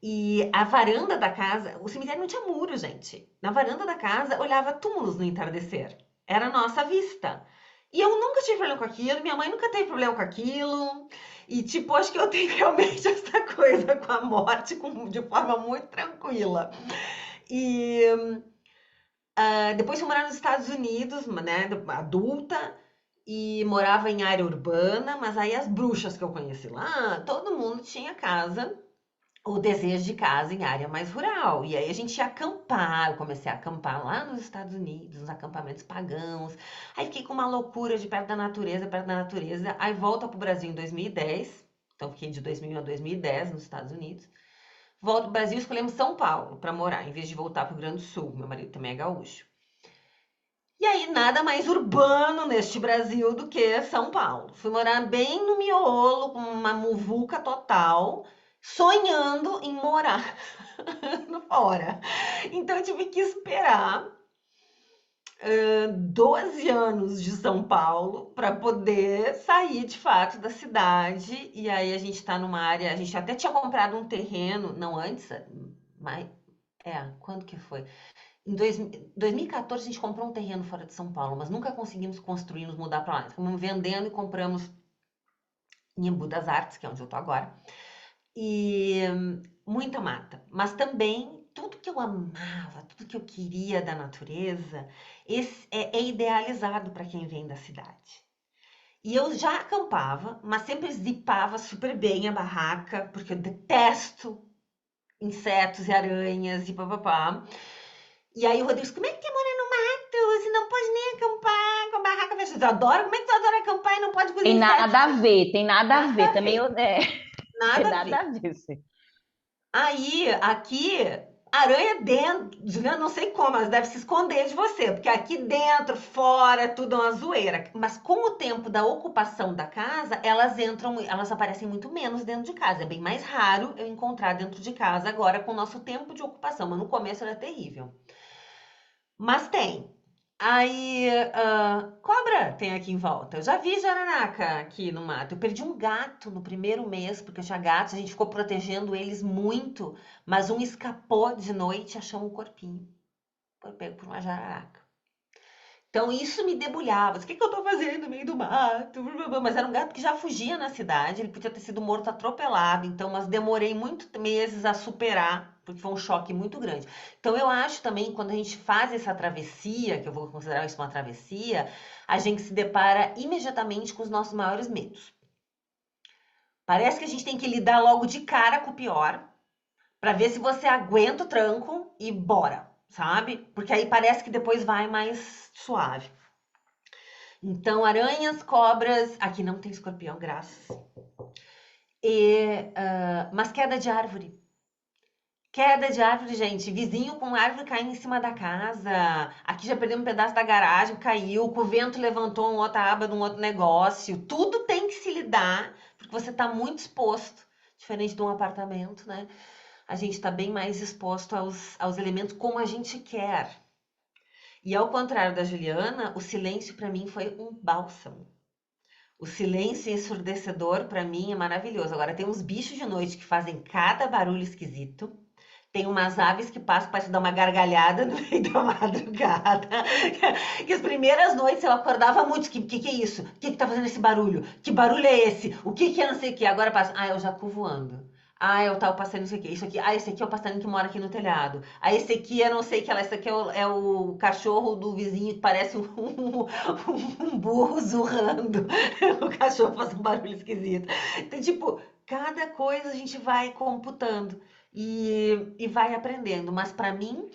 E a varanda da casa, o cemitério não tinha muro, gente. Na varanda da casa olhava túmulos no entardecer. Era a nossa vista. E eu nunca tive problema com aquilo, minha mãe nunca teve problema com aquilo. E tipo, acho que eu tenho realmente essa coisa com a morte de forma muito tranquila. E depois fui morar nos Estados Unidos, né, adulta, e morava em área urbana, mas aí as bruxas que eu conheci lá, todo mundo tinha casa, o desejo de casa em área mais rural. E aí a gente ia acampar, eu comecei a acampar lá nos Estados Unidos, nos acampamentos pagãos. Aí fiquei com uma loucura de perto da natureza. Aí volta pro Brasil em 2010, então fiquei de 2000 a 2010 nos Estados Unidos. Volto pro Brasil, escolhemos São Paulo para morar, em vez de voltar pro Rio Grande do Sul. Meu marido também é gaúcho. E aí, nada mais urbano neste Brasil do que São Paulo. Fui morar bem no miolo, com uma muvuca total, sonhando em morar fora. Então, eu tive que esperar 12 anos de São Paulo para poder sair de fato da cidade. E aí, a gente está numa área. A gente até tinha comprado um terreno, não antes, mas. Quando que foi? Em 2014, a gente comprou um terreno fora de São Paulo, mas nunca conseguimos construir, nos mudar para lá. Fomos vendendo e compramos em Embu das Artes, que é onde eu tô agora. E muita mata. Mas também tudo que eu amava, tudo que eu queria da natureza, é idealizado para quem vem da cidade. E eu já acampava, mas sempre zipava super bem a barraca, porque eu detesto insetos e aranhas e papapá. E aí o Rodrigo disse, como é que tu mora no mato? Você não pode nem acampar com a barraca fechada. Eu adoro, como é que tu adora acampar e não pode com os Tem insetos? nada a ver, tem nada a Nada ver. a Também ver, tem nada a nada ver. a ver, sim. Aí, aqui, aranha dentro, Juliana, não sei como, mas deve se esconder de você, porque aqui dentro, fora, tudo é uma zoeira. Mas com o tempo da ocupação da casa, elas aparecem muito menos dentro de casa. É bem mais raro eu encontrar dentro de casa agora com o nosso tempo de ocupação, mas no começo era terrível. Mas tem. Aí, cobra tem aqui em volta. Eu já vi jararaca aqui no mato. Eu perdi um gato no primeiro mês, porque eu tinha gatos, a gente ficou protegendo eles muito, mas um escapou de noite e achamos um corpinho. Foi pego por uma jararaca. Então isso me debulhava. O que que eu tô fazendo no meio do mato? Mas era um gato que já fugia na cidade, ele podia ter sido morto atropelado, então, mas demorei muitos meses a superar, porque foi um choque muito grande. Então eu acho também, quando a gente faz essa travessia, que eu vou considerar isso uma travessia, a gente se depara imediatamente com os nossos maiores medos. Parece que a gente tem que lidar logo de cara com o pior, para ver se você aguenta o tranco e bora, sabe? Porque aí parece que depois vai mais suave. Então, aranhas, cobras. Aqui não tem escorpião, graças. Mas queda de árvore. Queda de árvore, gente. Vizinho com árvore caindo em cima da casa. Aqui já perdeu um pedaço da garagem, caiu. O vento levantou uma outra aba de um outro negócio. Tudo tem que se lidar, porque você está muito exposto. Diferente de um apartamento, né? A gente está bem mais exposto aos elementos como a gente quer. E ao contrário da Juliana, o silêncio para mim foi um bálsamo. O silêncio ensurdecedor para mim é maravilhoso. Agora tem uns bichos de noite que fazem cada barulho esquisito. Tem umas aves que passam para te dar uma gargalhada no meio da madrugada. Que as primeiras noites eu acordava muito. Que é isso? O que tá fazendo esse barulho? Que barulho é esse? O que é não sei o que? Agora passa. Ah, é o jacu voando. Ah, é o tal passarinho não sei o que. Isso aqui. Ah, esse aqui é o passarinho que mora aqui no telhado. Ah, esse aqui é não sei o que lá. Esse aqui é o cachorro do vizinho que parece um burro zurrando. O cachorro faz um barulho esquisito. Então, tipo, cada coisa a gente vai computando e vai aprendendo. Mas para mim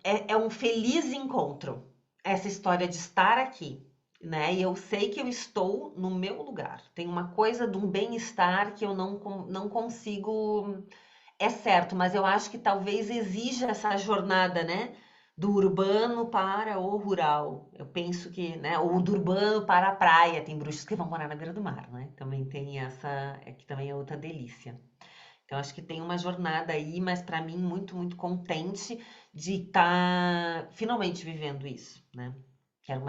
é um feliz encontro essa história de estar aqui, né? E eu sei que eu estou no meu lugar. Tem uma coisa de um bem-estar que eu não consigo. É certo, mas eu acho que talvez exija essa jornada, né? Do urbano para o rural. Eu penso que, né? Ou do urbano para a praia. Tem bruxos que vão morar na beira do mar, né? Também tem essa, que também é outra delícia. Então, acho que tem uma jornada aí, mas para mim muito, muito contente de estar finalmente vivendo isso, né? Que era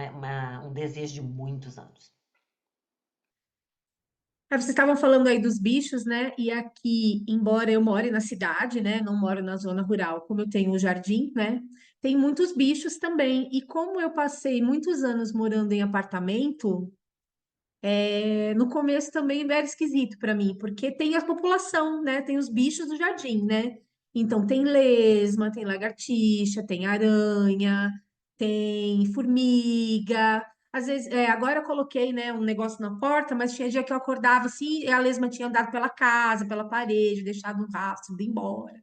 um desejo de muitos anos. Vocês estavam falando aí dos bichos, né? E aqui, embora eu more na cidade, né? Não moro na zona rural, como eu tenho o jardim, né? Tem muitos bichos também. E como eu passei muitos anos morando em apartamento, no começo também era esquisito para mim, porque tem a população, né? Tem os bichos do jardim, né? Então tem lesma, tem lagartixa, tem aranha, tem formiga. Às vezes, agora eu coloquei, né, um negócio na porta, mas tinha dia que eu acordava assim, e a lesma tinha andado pela casa, pela parede, deixado um rastro, ido embora,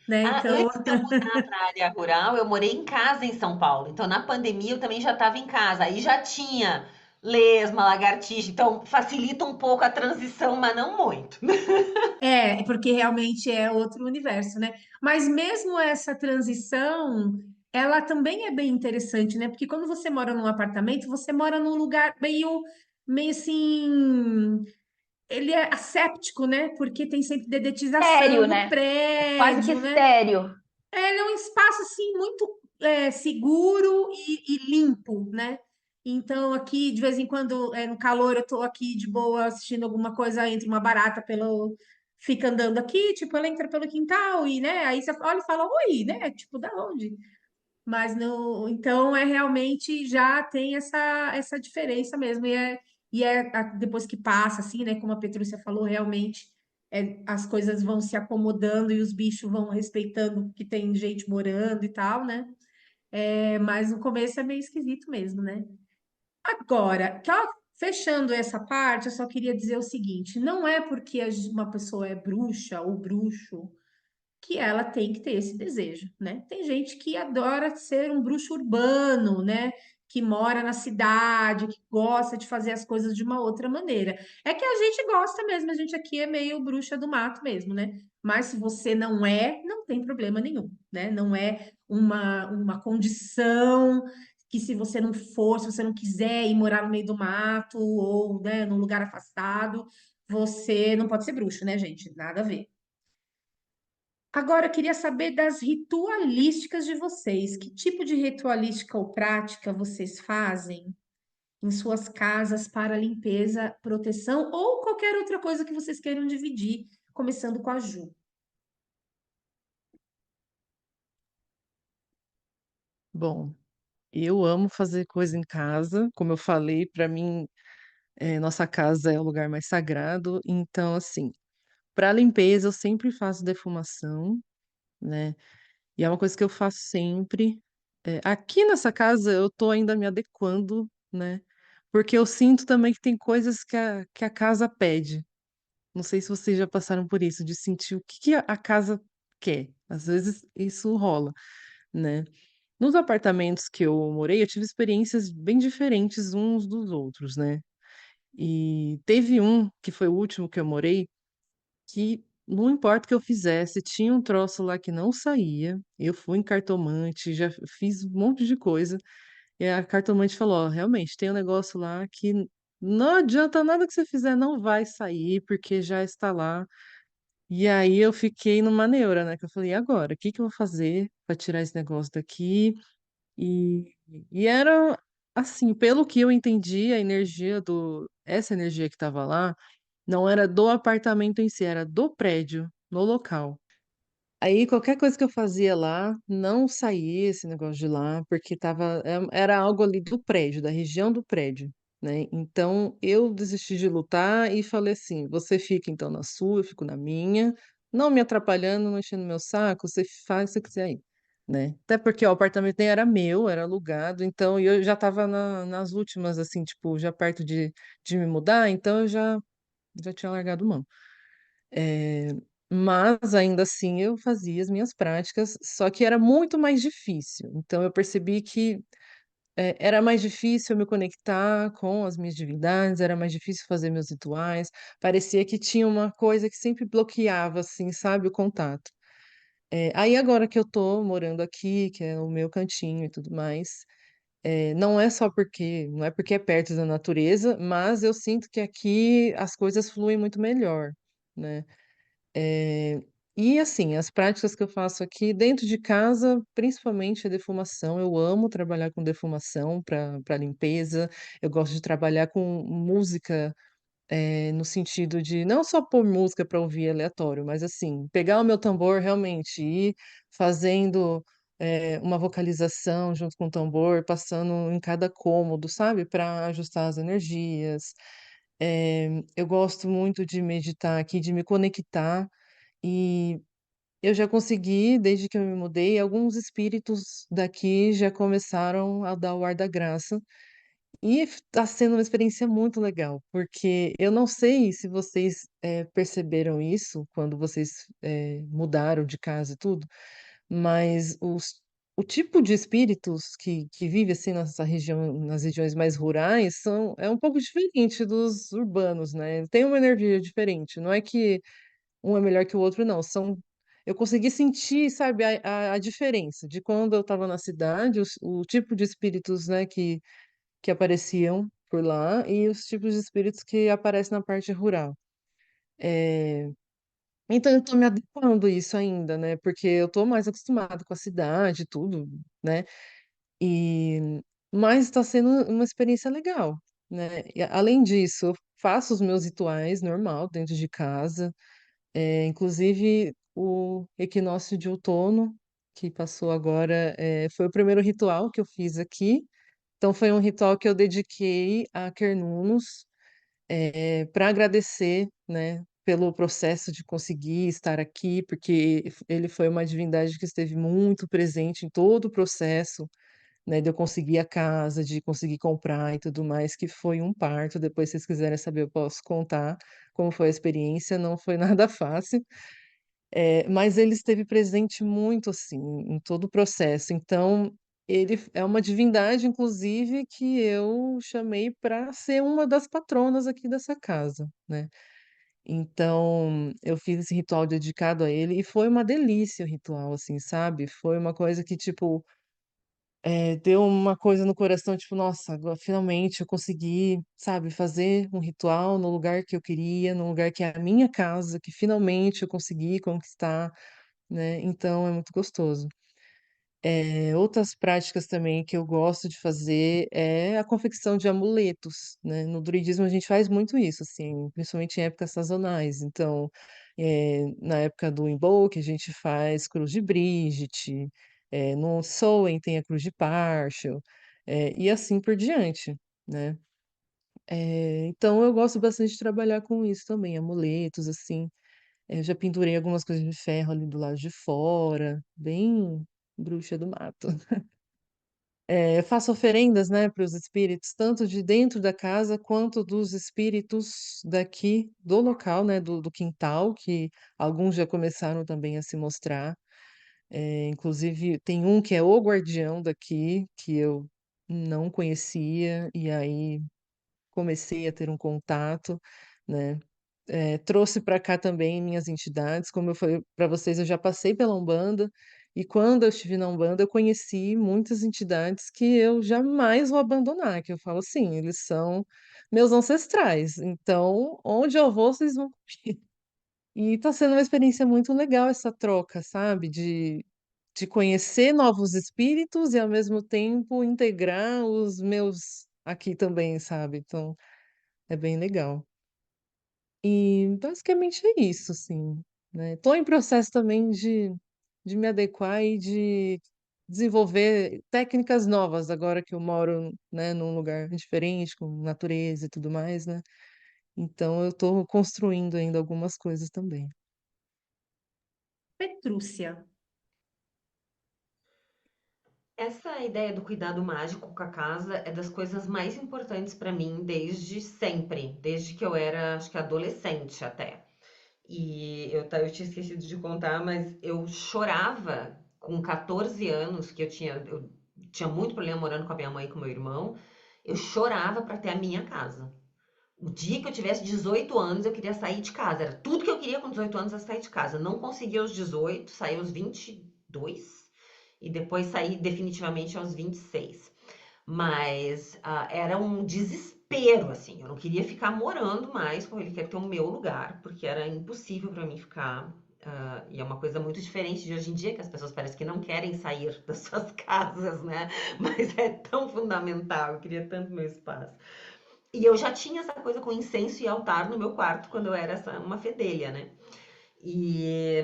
né? Ah, Então, antes de eu mudar para a área rural, eu morei em casa em São Paulo. Então, na pandemia, eu também já estava em casa. Aí já tinha lesma, lagartixa. Então, facilita um pouco a transição, mas não muito. porque realmente é outro universo, né? Mas mesmo essa transição, ela também é bem interessante, né? Porque quando você mora num apartamento, você mora num lugar meio assim, ele é asséptico, né? Porque tem sempre dedetização Estéreo, no né? Quase que prédio, né? estéreo. Ele é um espaço assim muito seguro e limpo, né? Então aqui de vez em quando no calor eu tô aqui de boa assistindo alguma coisa, entra uma barata fica andando aqui, tipo, ela entra pelo quintal e, né, aí você olha e fala, oi, né, tipo, da onde? Mas não, então é realmente já tem essa diferença mesmo. Depois que passa, assim, né? Como a Petrúcia falou, realmente as coisas vão se acomodando e os bichos vão respeitando que tem gente morando e tal, né? Mas no começo é meio esquisito mesmo, né? Agora, fechando essa parte, eu só queria dizer o seguinte: não é porque uma pessoa é bruxa ou bruxo que ela tem que ter esse desejo, né? Tem gente que adora ser um bruxo urbano, né? Que mora na cidade, que gosta de fazer as coisas de uma outra maneira. É que a gente gosta mesmo, a gente aqui é meio bruxa do mato mesmo, né? Mas se você não é, não tem problema nenhum, né? Não é uma condição que se você não for, se você não quiser ir morar no meio do mato ou, né, num lugar afastado, você não pode ser bruxo, né, gente? Nada a ver. Agora, eu queria saber das ritualísticas de vocês. Que tipo de ritualística ou prática vocês fazem em suas casas para limpeza, proteção ou qualquer outra coisa que vocês queiram dividir, começando com a Ju? Bom, eu amo fazer coisa em casa. Como eu falei, para mim, nossa casa é o lugar mais sagrado. Então, assim, para limpeza, eu sempre faço defumação, né? E é uma coisa que eu faço sempre. Aqui nessa casa, eu tô ainda me adequando, né? Porque eu sinto também que tem coisas que a casa pede. Não sei se vocês já passaram por isso, de sentir o que que a casa quer. Às vezes isso rola, né? Nos apartamentos que eu morei, eu tive experiências bem diferentes uns dos outros, né? E teve um, que foi o último que eu morei, que não importa o que eu fizesse, tinha um troço lá que não saía. Eu fui em cartomante, já fiz um monte de coisa. E a cartomante falou: Ó, realmente, tem um negócio lá que não adianta nada que você fizer, não vai sair, porque já está lá. E aí eu fiquei numa neura, né? Que eu falei: e agora? O que que eu vou fazer para tirar esse negócio daqui? E, e era assim, pelo que eu entendi, essa energia que estava lá não era do apartamento em si, era do prédio, no local. Aí qualquer coisa que eu fazia lá, não saía esse negócio de lá, porque era algo ali do prédio, da região do prédio, né? Então eu desisti de lutar e falei assim: você fica então na sua, eu fico na minha, não me atrapalhando, não enchendo meu saco, você faz o que você quiser aí, né? Até porque o apartamento nem era meu, era alugado, então eu já estava nas últimas, assim, tipo, já perto de me mudar, então já tinha largado mão. É, mas ainda assim eu fazia as minhas práticas, só que era muito mais difícil. Então eu percebi que era mais difícil eu me conectar com as minhas divindades, era mais difícil fazer meus rituais. Parecia que tinha uma coisa que sempre bloqueava, assim, sabe, o contato. Aí agora que eu tô morando aqui, que é o meu cantinho e tudo mais, não é porque é perto da natureza, mas eu sinto que aqui as coisas fluem muito melhor, né? É, e assim, as práticas que eu faço aqui dentro de casa, principalmente a defumação, eu amo trabalhar com defumação para limpeza. Eu gosto de trabalhar com música, no sentido de não só pôr música para ouvir aleatório, mas assim, pegar o meu tambor realmente e ir fazendo uma vocalização junto com o tambor, passando em cada cômodo, sabe, para ajustar as energias. Eu gosto muito de meditar aqui, de me conectar. E eu já consegui, desde que eu me mudei, alguns espíritos daqui já começaram a dar o ar da graça. E está sendo uma experiência muito legal, porque eu não sei se vocês perceberam isso quando vocês mudaram de casa e tudo, mas o tipo de espíritos que vive assim nessa região, nas regiões mais rurais, é um pouco diferente dos urbanos, né? Tem uma energia diferente. Não é que um é melhor que o outro, não. Eu consegui sentir, sabe, a diferença de quando eu estava na cidade, o tipo de espíritos, né, que apareciam por lá e os tipos de espíritos que aparecem na parte rural. É, então eu estou me adequando a isso ainda, né, porque eu estou mais acostumada com a cidade e tudo, né, e mas está sendo uma experiência legal, né. E além disso, eu faço os meus rituais normal dentro de casa. Inclusive, o equinócio de outono, que passou agora, foi o primeiro ritual que eu fiz aqui. Então, foi um ritual que eu dediquei a Quernunos, para agradecer, né, pelo processo de conseguir estar aqui, porque ele foi uma divindade que esteve muito presente em todo o processo, né, de eu conseguir a casa, de conseguir comprar e tudo mais, que foi um parto. Depois, se vocês quiserem saber, eu posso contar como foi a experiência. Não foi nada fácil, mas ele esteve presente muito assim em todo o processo. Então, ele é uma divindade, inclusive, que eu chamei para ser uma das patronas aqui dessa casa, né? Então, eu fiz esse ritual dedicado a ele e foi uma delícia o ritual, assim, sabe? Foi uma coisa que, tipo, deu uma coisa no coração, tipo, nossa, agora finalmente eu consegui, sabe, fazer um ritual no lugar que eu queria, no lugar que é a minha casa, que finalmente eu consegui conquistar, né? Então é muito gostoso. Outras práticas também que eu gosto de fazer é a confecção de amuletos, né? No druidismo a gente faz muito isso, assim, principalmente em épocas sazonais. Então, na época do Imbolc a gente faz cruz de Brigitte, no Samhain tem a cruz de Parshel, e assim por diante, né? Então eu gosto bastante de trabalhar com isso também, amuletos, assim. Já pendurei algumas coisas de ferro ali do lado de fora, bem bruxa do mato. Faço oferendas, né, para os espíritos, tanto de dentro da casa quanto dos espíritos daqui do local, né, do quintal, que alguns já começaram também a se mostrar. Inclusive, tem um que é o guardião daqui, que eu não conhecia, e aí comecei a ter um contato, né? Trouxe para cá também minhas entidades, como eu falei para vocês, eu já passei pela Umbanda, e quando eu estive na Umbanda, eu conheci muitas entidades que eu jamais vou abandonar, que eu falo assim, eles são meus ancestrais, então onde eu vou, vocês vão comigo. E está sendo uma experiência muito legal essa troca, sabe? De conhecer novos espíritos e ao mesmo tempo integrar os meus aqui também, sabe? Então é bem legal. E basicamente é isso, assim, né? Tô em processo também de me adequar e de desenvolver técnicas novas agora que eu moro, né, num lugar diferente, com natureza e tudo mais, né? Então eu tô construindo ainda algumas coisas também. Petrúcia. Essa ideia do cuidado mágico com a casa é das coisas mais importantes para mim desde sempre, desde que eu era, acho que adolescente até. E eu tinha esquecido de contar, mas eu chorava com 14 anos, que eu tinha muito problema morando com a minha mãe e com meu irmão. Eu chorava para ter a minha casa. O dia que eu tivesse 18 anos, eu queria sair de casa. Era tudo que eu queria com 18 anos, era sair de casa. Não consegui aos 18, saí aos 22 e depois saí definitivamente aos 26. Mas era um desespero, assim. Eu não queria ficar morando mais com ele, queria ter o meu lugar, porque era impossível para mim ficar. E é uma coisa muito diferente de hoje em dia, que as pessoas parecem que não querem sair das suas casas, né? Mas é tão fundamental, eu queria tanto meu espaço. E eu já tinha essa coisa com incenso e altar no meu quarto quando eu era uma fedelha, né? E,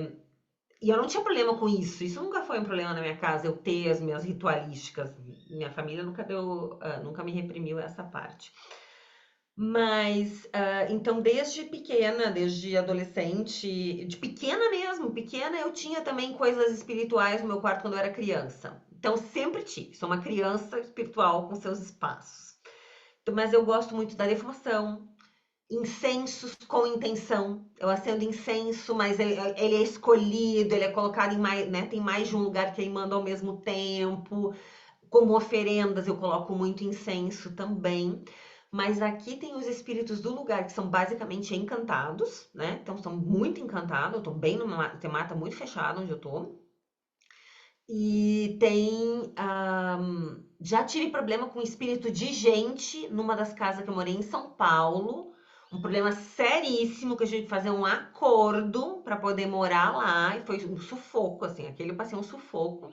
e eu não tinha problema com isso. Isso nunca foi um problema na minha casa, eu ter as minhas ritualísticas. Minha família nunca me reprimiu essa parte. Mas, então, desde pequena, desde adolescente, de pequena mesmo, pequena, eu tinha também coisas espirituais no meu quarto quando eu era criança. Então, sempre tive. Sou uma criança espiritual com seus espaços. Mas eu gosto muito da defumação, incensos com intenção. Eu acendo incenso, mas ele é escolhido, ele é colocado em mais, né? Tem mais de um lugar que ele manda ao mesmo tempo. Como oferendas, eu coloco muito incenso também. Mas aqui tem os espíritos do lugar que são basicamente encantados, né? Então são muito encantados. Eu tô bem numa mata muito fechada onde eu tô. E tem. Já tive problema com espírito de gente numa das casas que eu morei em São Paulo. Um problema seríssimo que eu tive que fazer um acordo para poder morar lá. E foi um sufoco, assim. Aquele eu passei um sufoco.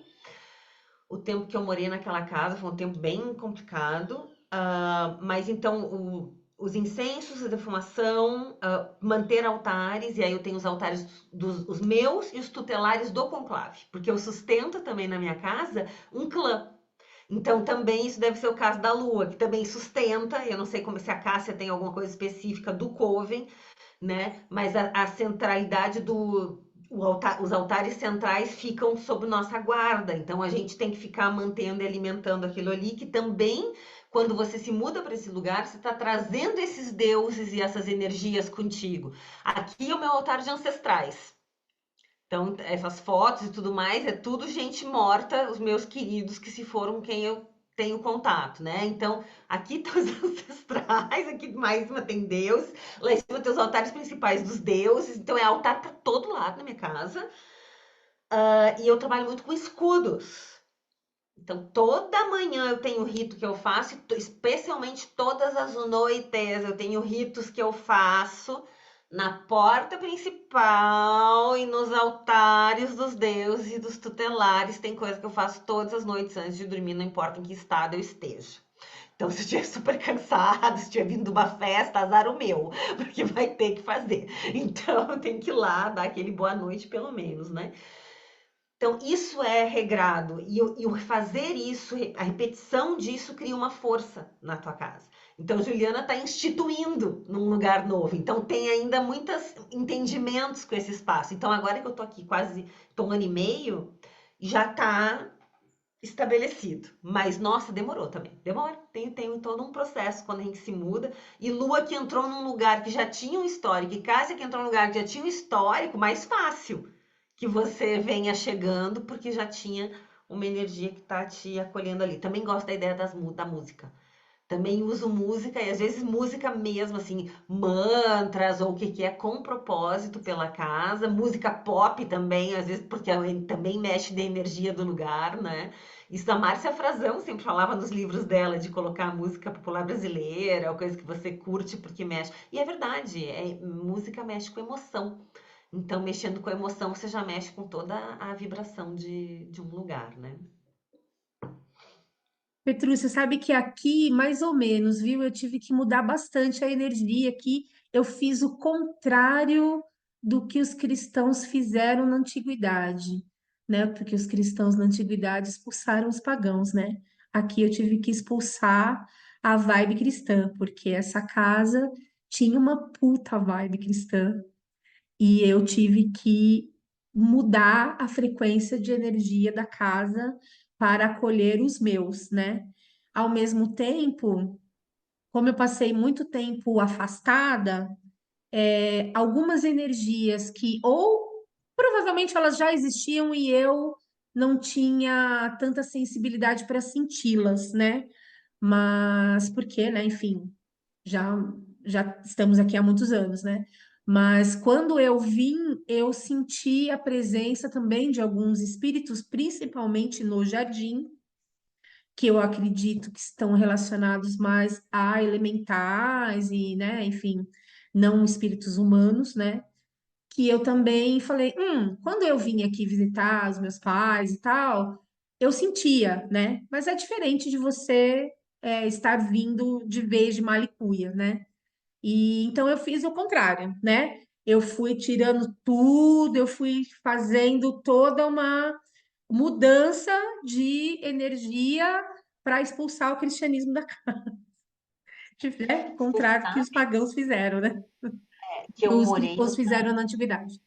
O tempo que eu morei naquela casa foi um tempo bem complicado. Mas então os incensos, a defumação, manter altares, e aí eu tenho os altares os meus e os tutelares do conclave, porque eu sustento também na minha casa um clã. Então também isso deve ser o caso da Lua, que também sustenta, eu não sei como se a Cássia tem alguma coisa específica do Coven, né? Mas a centralidade os altares centrais ficam sob nossa guarda, então a gente tem que ficar mantendo e alimentando aquilo ali, que também, quando você se muda para esse lugar, você está trazendo esses deuses e essas energias contigo. Aqui é o meu altar de ancestrais. Então, essas fotos e tudo mais, é tudo gente morta, os meus queridos que se foram quem eu tenho contato, né? Então, aqui estão os ancestrais, aqui mais em cima tem Deus, lá em cima tem os altares principais dos deuses, então é altar para todo lado na minha casa. E eu trabalho muito com escudos. Então, toda manhã eu tenho rito que eu faço, especialmente todas as noites eu tenho ritos que eu faço na porta principal e nos altares dos deuses e dos tutelares. Tem coisa que eu faço todas as noites antes de dormir, não importa em que estado eu esteja. Então, se eu estiver super cansada, se estiver vindo de uma festa, azar o meu, porque vai ter que fazer. Então, eu tenho que ir lá dar aquele boa noite, pelo menos, né? Então, isso é regrado. E o fazer isso, a repetição disso, cria uma força na tua casa. Então, Juliana está instituindo num lugar novo. Então, tem ainda muitos entendimentos com esse espaço. Então, agora que eu estou aqui quase um ano e meio, já está estabelecido. Mas, nossa, demorou também. Demora. Tem todo um processo quando a gente se muda. E Lua que entrou num lugar que já tinha um histórico, e Cássia que entrou num lugar que já tinha um histórico, mais fácil que você venha chegando, porque já tinha uma energia que está te acolhendo ali. Também gosto da ideia da música. Também uso música, e às vezes música mesmo, assim, mantras ou o que é, com propósito pela casa. Música pop também, às vezes, porque também mexe da energia do lugar, né? Isso a Márcia Frazão sempre falava nos livros dela, de colocar música popular brasileira, ou coisa que você curte porque mexe. E é verdade, música mexe com emoção. Então, mexendo com a emoção, você já mexe com toda a vibração de um lugar, né? Petrúcia, sabe que aqui, mais ou menos, viu? Eu tive que mudar bastante a energia aqui. Eu fiz o contrário do que os cristãos fizeram na antiguidade, né? Porque os cristãos na antiguidade expulsaram os pagãos, né? Aqui eu tive que expulsar a vibe cristã, porque essa casa tinha uma puta vibe cristã e eu tive que mudar a frequência de energia da casa para acolher os meus, né? Ao mesmo tempo, como eu passei muito tempo afastada, algumas energias que ou provavelmente elas já existiam e eu não tinha tanta sensibilidade para senti-las, né? Mas porque, né? Enfim, já já estamos aqui há muitos anos, né? Mas quando eu vim, eu senti a presença também de alguns espíritos, principalmente no jardim, que eu acredito que estão relacionados mais a elementais e, né, enfim, não espíritos humanos, né? Que eu também falei, quando eu vim aqui visitar os meus pais e tal, eu sentia, né? Mas é diferente de você estar vindo de vez de Malicuia, né? E então eu fiz o contrário, né? Eu fui tirando tudo, eu fui fazendo toda uma mudança de energia para expulsar o cristianismo da casa, né? Você Contrário do que os sabe pagãos fizeram, né? que Que os cristãos fizeram na antiguidade.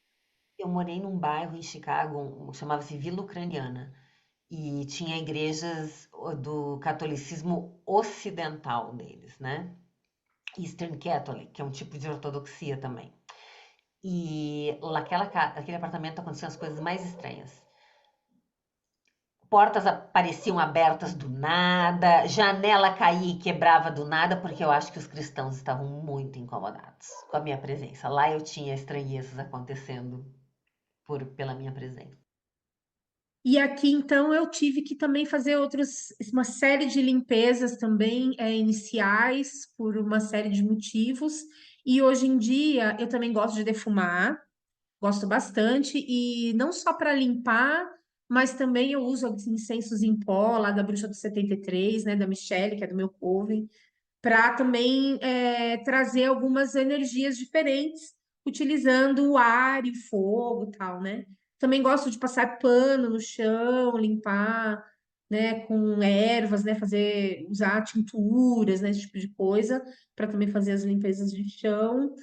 eu morei num bairro em Chicago, chamava-se Vila Ucraniana, e tinha igrejas do catolicismo ocidental deles, né? Eastern Catholic, que é um tipo de ortodoxia também. E lá, aquele apartamento aconteciam as coisas mais estranhas. Portas apareciam abertas do nada, janela caía e quebrava do nada, porque eu acho que os cristãos estavam muito incomodados com a minha presença. Lá eu tinha estranhezas acontecendo pela minha presença. E aqui, então, eu tive que também fazer uma série de limpezas também, iniciais, por uma série de motivos. E hoje em dia, eu também gosto de defumar, gosto bastante, e não só para limpar, mas também eu uso os incensos em pó, lá da Bruxa do 73, né, da Michelle, que é do meu coven, para também trazer algumas energias diferentes, utilizando o ar e o fogo e tal, né? Também gosto de passar pano no chão, limpar, né, com ervas, né, usar tinturas, né, esse tipo de coisa, para também fazer as limpezas de chão.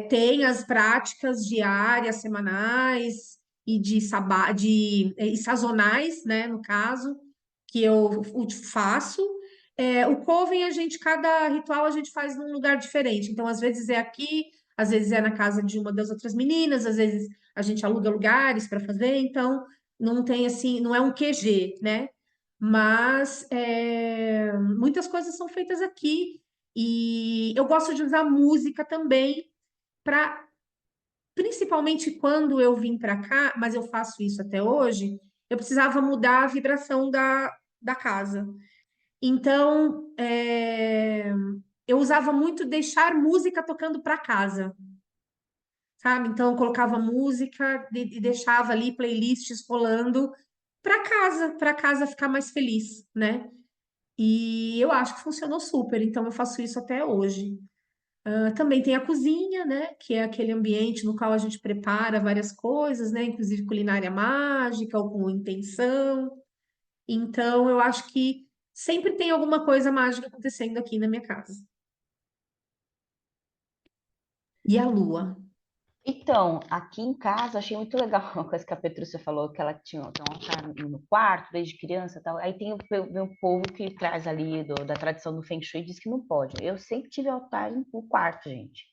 Tem as práticas diárias, semanais e sazonais, né, no caso, que eu faço. O coven, cada ritual a gente faz num lugar diferente. Então, às vezes é aqui, às vezes é na casa de uma das outras meninas, às vezes a gente aluga lugares para fazer. Então, não tem assim, não é um QG, né? Mas muitas coisas são feitas aqui. E eu gosto de usar música também para, principalmente quando eu vim para cá, mas eu faço isso até hoje, eu precisava mudar a vibração da casa. Então, eu usava muito deixar música tocando para casa, sabe? Então, eu colocava música e deixava ali playlists rolando para casa ficar mais feliz, né? E eu acho que funcionou super, então eu faço isso até hoje. Também tem a cozinha, né? Que é aquele ambiente no qual a gente prepara várias coisas, né? Inclusive culinária mágica ou com intenção. Então, eu acho que sempre tem alguma coisa mágica acontecendo aqui na minha casa. E a lua? Então, aqui em casa, achei muito legal uma coisa que a Petrúcia falou, que ela tem um altar no quarto, desde criança e tal. Aí tem um povo que traz ali da tradição do Feng Shui e diz que não pode. Eu sempre tive altar no quarto, gente.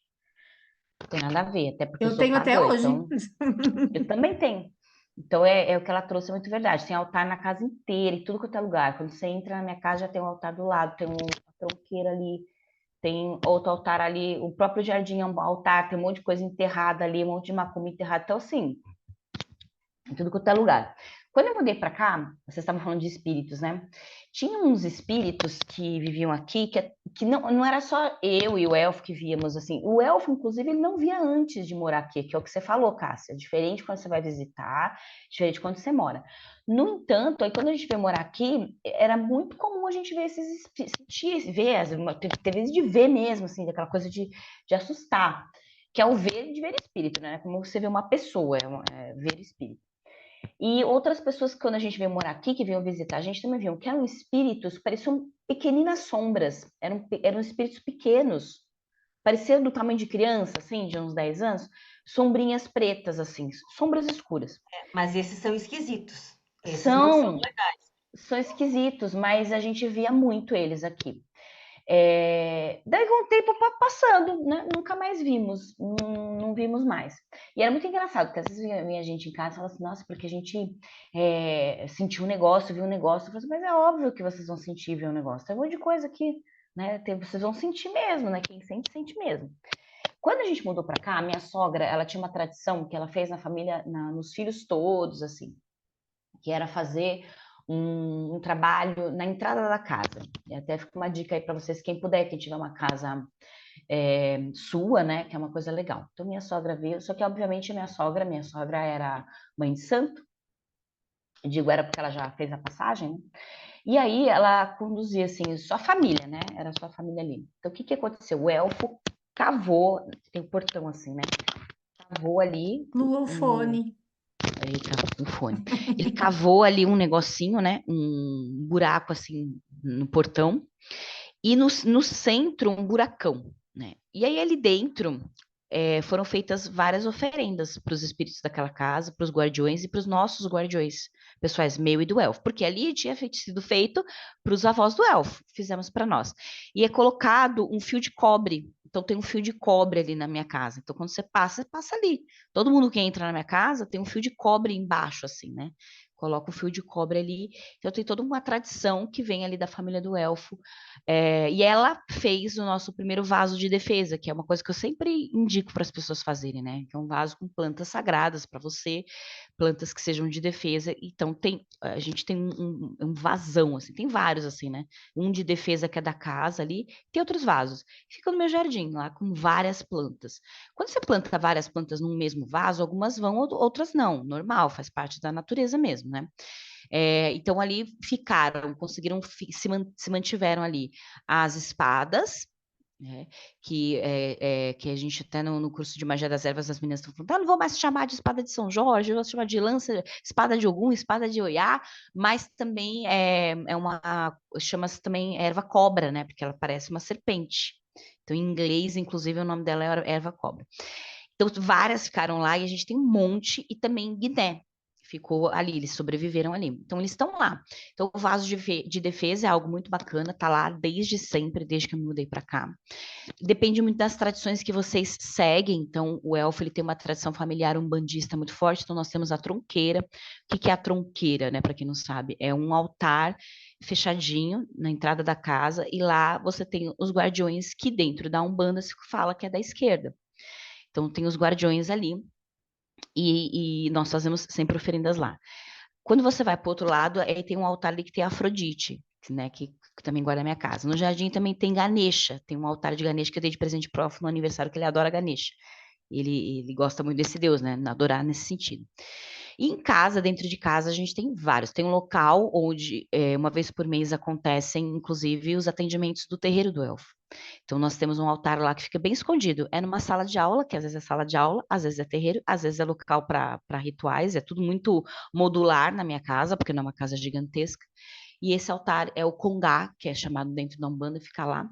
Não tem nada a ver, até porque eu Eu sou tenho até pagã, hoje. então eu também tenho. Então é o que ela trouxe, é muito verdade. Tem altar na casa inteira, em tudo quanto é lugar. Quando você entra na minha casa, já tem um altar do lado, tem uma tronqueira ali, tem outro altar ali, o próprio jardim é um altar, tem um monte de coisa enterrada ali, um monte de macumba enterrada. Então, assim, em tudo quanto é lugar. Quando eu mudei para cá, vocês estavam falando de espíritos, né? Tinha uns espíritos que viviam aqui, que não era só eu e o elfo que víamos, assim. O elfo, inclusive, ele não via antes de morar aqui, que é o que você falou, Cássia. Diferente quando você vai visitar, diferente quando você mora. No entanto, aí quando a gente veio morar aqui, era muito comum a gente ver esses espíritos, ter vezes de ver mesmo, assim, daquela coisa de assustar. Que é o ver de ver espírito, né? Como você vê uma pessoa, ver espírito. E outras pessoas, quando a gente veio morar aqui, que veio visitar, a gente também viu que eram espíritos, pareciam pequeninas sombras, eram espíritos pequenos, pareciam do tamanho de criança, assim, de uns 10 anos, sombrinhas pretas, assim, sombras escuras. Mas esses são esquisitos. Esses não são São, legais. são esquisitos, mas a gente via muito eles aqui. Daí com o tempo passando, né? Nunca mais vimos, não vimos mais. E era muito engraçado, porque às vezes vinha a gente em casa e falava assim, nossa, porque a gente sentiu um negócio, viu um negócio. Eu falei assim, mas é óbvio que vocês vão sentir, ver um negócio. Tem um monte de coisa aqui, né? Vocês vão sentir mesmo, né? Quem sente, sente mesmo. Quando a gente mudou para cá, a minha sogra, ela tinha uma tradição que ela fez na família, nos filhos todos, assim, que era fazer um trabalho na entrada da casa. E até fica uma dica aí para vocês, quem puder, quem tiver uma casa sua, né, que é uma coisa legal. Então minha sogra veio, só que obviamente minha sogra era mãe de santo, eu digo era porque ela já fez a passagem, né? E aí ela conduzia assim, sua família, né? Era sua família ali. Então o que aconteceu? O elfo cavou, tem um portão assim, né? Cavou ali Luofone. Eita, o fone. Ele cavou ali um negocinho, né? Um buraco assim no portão. E no centro, um buracão, né? E aí ali dentro foram feitas várias oferendas para os espíritos daquela casa, para os guardiões e para os nossos guardiões pessoais, meu e do elfo, porque ali tinha sido feito para os avós do elfo, fizemos para nós. E é colocado um fio de cobre. Então tem um fio de cobre ali na minha casa. Então quando você passa ali. Todo mundo que entra na minha casa tem um fio de cobre embaixo, assim, né? Coloca o fio de cobre ali. Então tem toda uma tradição que vem ali da família do elfo. E ela fez o nosso primeiro vaso de defesa, que é uma coisa que eu sempre indico para as pessoas fazerem, né? Que é um vaso com plantas sagradas para você, plantas que sejam de defesa. Então a gente tem um vasão, assim, tem vários assim, né? Um de defesa que é da casa ali, tem outros vasos. Fica no meu jardim lá com várias plantas. Quando você planta várias plantas num mesmo vaso, algumas vão, outras não, normal, faz parte da natureza mesmo, né? Então ali ficaram, conseguiram, se mantiveram ali as espadas, né, que a gente até no curso de magia das ervas, as meninas estão falando, não vou mais chamar de espada de São Jorge, eu vou chamar de lança, espada de Ogum, espada de Oiá, mas também chama-se também erva cobra, né, porque ela parece uma serpente. Então, em inglês, inclusive, o nome dela é erva cobra. Então, várias ficaram lá e a gente tem um monte, e também Guiné ficou ali, eles sobreviveram ali. Então, eles estão lá. Então, o vaso de defesa é algo muito bacana, tá lá desde sempre, desde que eu me mudei para cá. Depende muito das tradições que vocês seguem. Então, o elfo ele tem uma tradição familiar umbandista muito forte. Então, nós temos a tronqueira. O que é a tronqueira, né? Para quem não sabe, é um altar fechadinho na entrada da casa, e lá você tem os guardiões que dentro da Umbanda se fala que é da esquerda. Então, tem os guardiões ali, e nós fazemos sempre oferendas lá. Quando você vai para o outro lado, aí tem um altar ali que tem Afrodite, né, que também guarda a minha casa. No jardim também tem Ganesha, tem um altar de Ganesha que eu dei de presente pro no aniversário, que ele adora Ganesha. Ele gosta muito desse deus, né, adorar nesse sentido. E em casa, dentro de casa, a gente tem vários. Tem um local onde, uma vez por mês, acontecem, inclusive, os atendimentos do terreiro do elfo. Então, nós temos um altar lá que fica bem escondido. É numa sala de aula, que às vezes é sala de aula, às vezes é terreiro, às vezes é local para rituais. É tudo muito modular na minha casa, porque não é uma casa gigantesca. E esse altar é o Congá, que é chamado dentro da Umbanda, e fica lá.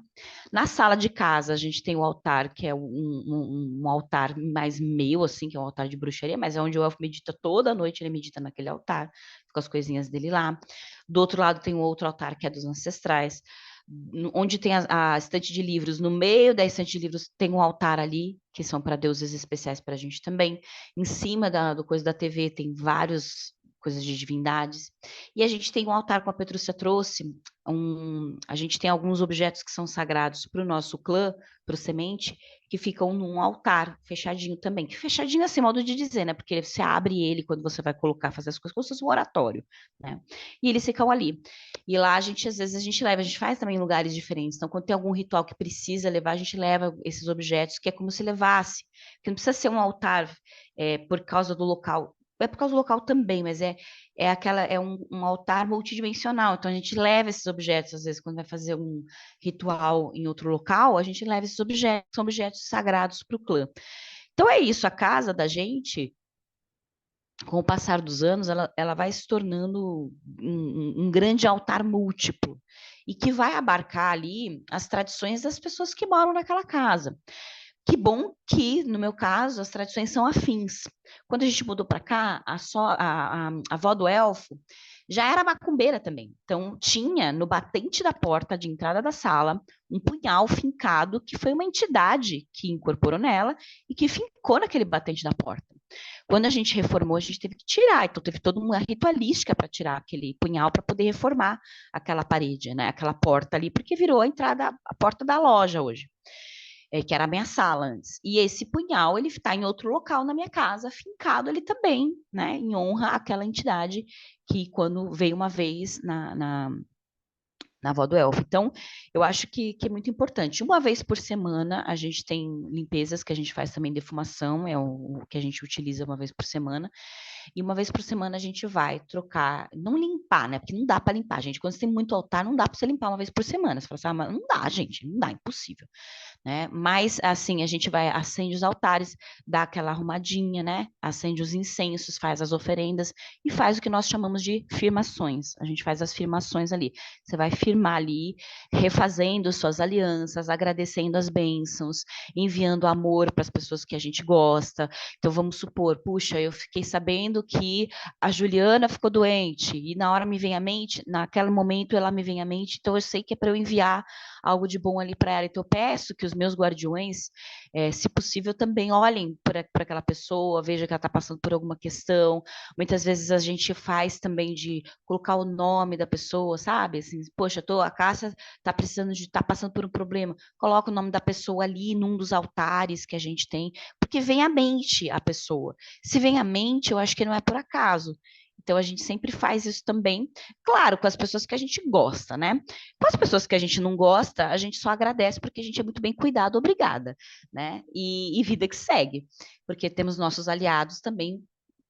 Na sala de casa, a gente tem o altar, que é um altar mais meu, assim, que é um altar de bruxaria, mas é onde o elfo medita toda noite, ele medita naquele altar, com as coisinhas dele lá. Do outro lado tem um outro altar, que é dos ancestrais, onde tem a estante de livros. No meio da estante de livros tem um altar ali, que são para deuses especiais para a gente também. Em cima do coisa da TV tem vários coisas de divindades. E a gente tem um altar, como a Petrúcia trouxe, a gente tem alguns objetos que são sagrados para o nosso clã, para o semente, que ficam num altar fechadinho também. Que fechadinho assim, modo de dizer, né? Porque você abre ele quando você vai colocar, fazer as coisas, como se fosse um oratório, né? E eles ficam ali. E lá, às vezes, a gente leva, a gente faz também em lugares diferentes. Então, quando tem algum ritual que precisa levar, a gente leva esses objetos, que é como se levasse. Porque não precisa ser um altar por causa do local. É por causa do local também, mas é um altar multidimensional. Então, a gente leva esses objetos, às vezes, quando vai fazer um ritual em outro local, a gente leva esses objetos, são objetos sagrados para o clã. Então, é isso, a casa da gente, com o passar dos anos, ela vai se tornando um grande altar múltiplo, e que vai abarcar ali as tradições das pessoas que moram naquela casa. Que bom que, no meu caso, as tradições são afins. Quando a gente mudou para cá, a avó do elfo já era macumbeira também. Então, tinha no batente da porta de entrada da sala um punhal fincado, que foi uma entidade que incorporou nela e que fincou naquele batente da porta. Quando a gente reformou, a gente teve que tirar, então teve toda uma ritualística para tirar aquele punhal para poder reformar aquela parede, né? Aquela porta ali, porque virou a entrada, a porta da loja hoje. Que era a minha sala antes. E esse punhal, ele está em outro local na minha casa, fincado ali também, né, em honra àquela entidade que, quando veio uma vez na avó do elfo. Então, eu acho que é muito importante. Uma vez por semana, a gente tem limpezas que a gente faz também, defumação, é o que a gente utiliza uma vez por semana. E uma vez por semana a gente vai trocar, não limpar, né? Porque não dá para limpar, gente. Quando você tem muito altar, não dá para você limpar uma vez por semana. Você fala assim, mas não dá, gente, não dá, impossível. Né? Mas, assim, a gente vai, acende os altares, dá aquela arrumadinha, né? Acende os incensos, faz as oferendas e faz o que nós chamamos de firmações. A gente faz as firmações ali. Você vai firmar ali, refazendo suas alianças, agradecendo as bênçãos, enviando amor para as pessoas que a gente gosta. Então, vamos supor, puxa, eu fiquei sabendo que a Juliana ficou doente e na hora me vem à mente, naquele momento ela me vem à mente, então eu sei que é para eu enviar algo de bom ali para ela. Então, eu peço que os meus guardiões, se possível, também olhem para aquela pessoa, vejam que ela está passando por alguma questão. Muitas vezes a gente faz também de colocar o nome da pessoa, sabe? Assim, poxa, a Cássia está passando por um problema. Coloca o nome da pessoa ali num dos altares que a gente tem, porque vem à mente a pessoa. Se vem à mente, eu acho que não é por acaso. Então, a gente sempre faz isso também, claro, com as pessoas que a gente gosta, né? Com as pessoas que a gente não gosta, a gente só agradece porque a gente é muito bem cuidado, obrigada, né? E vida que segue, porque temos nossos aliados também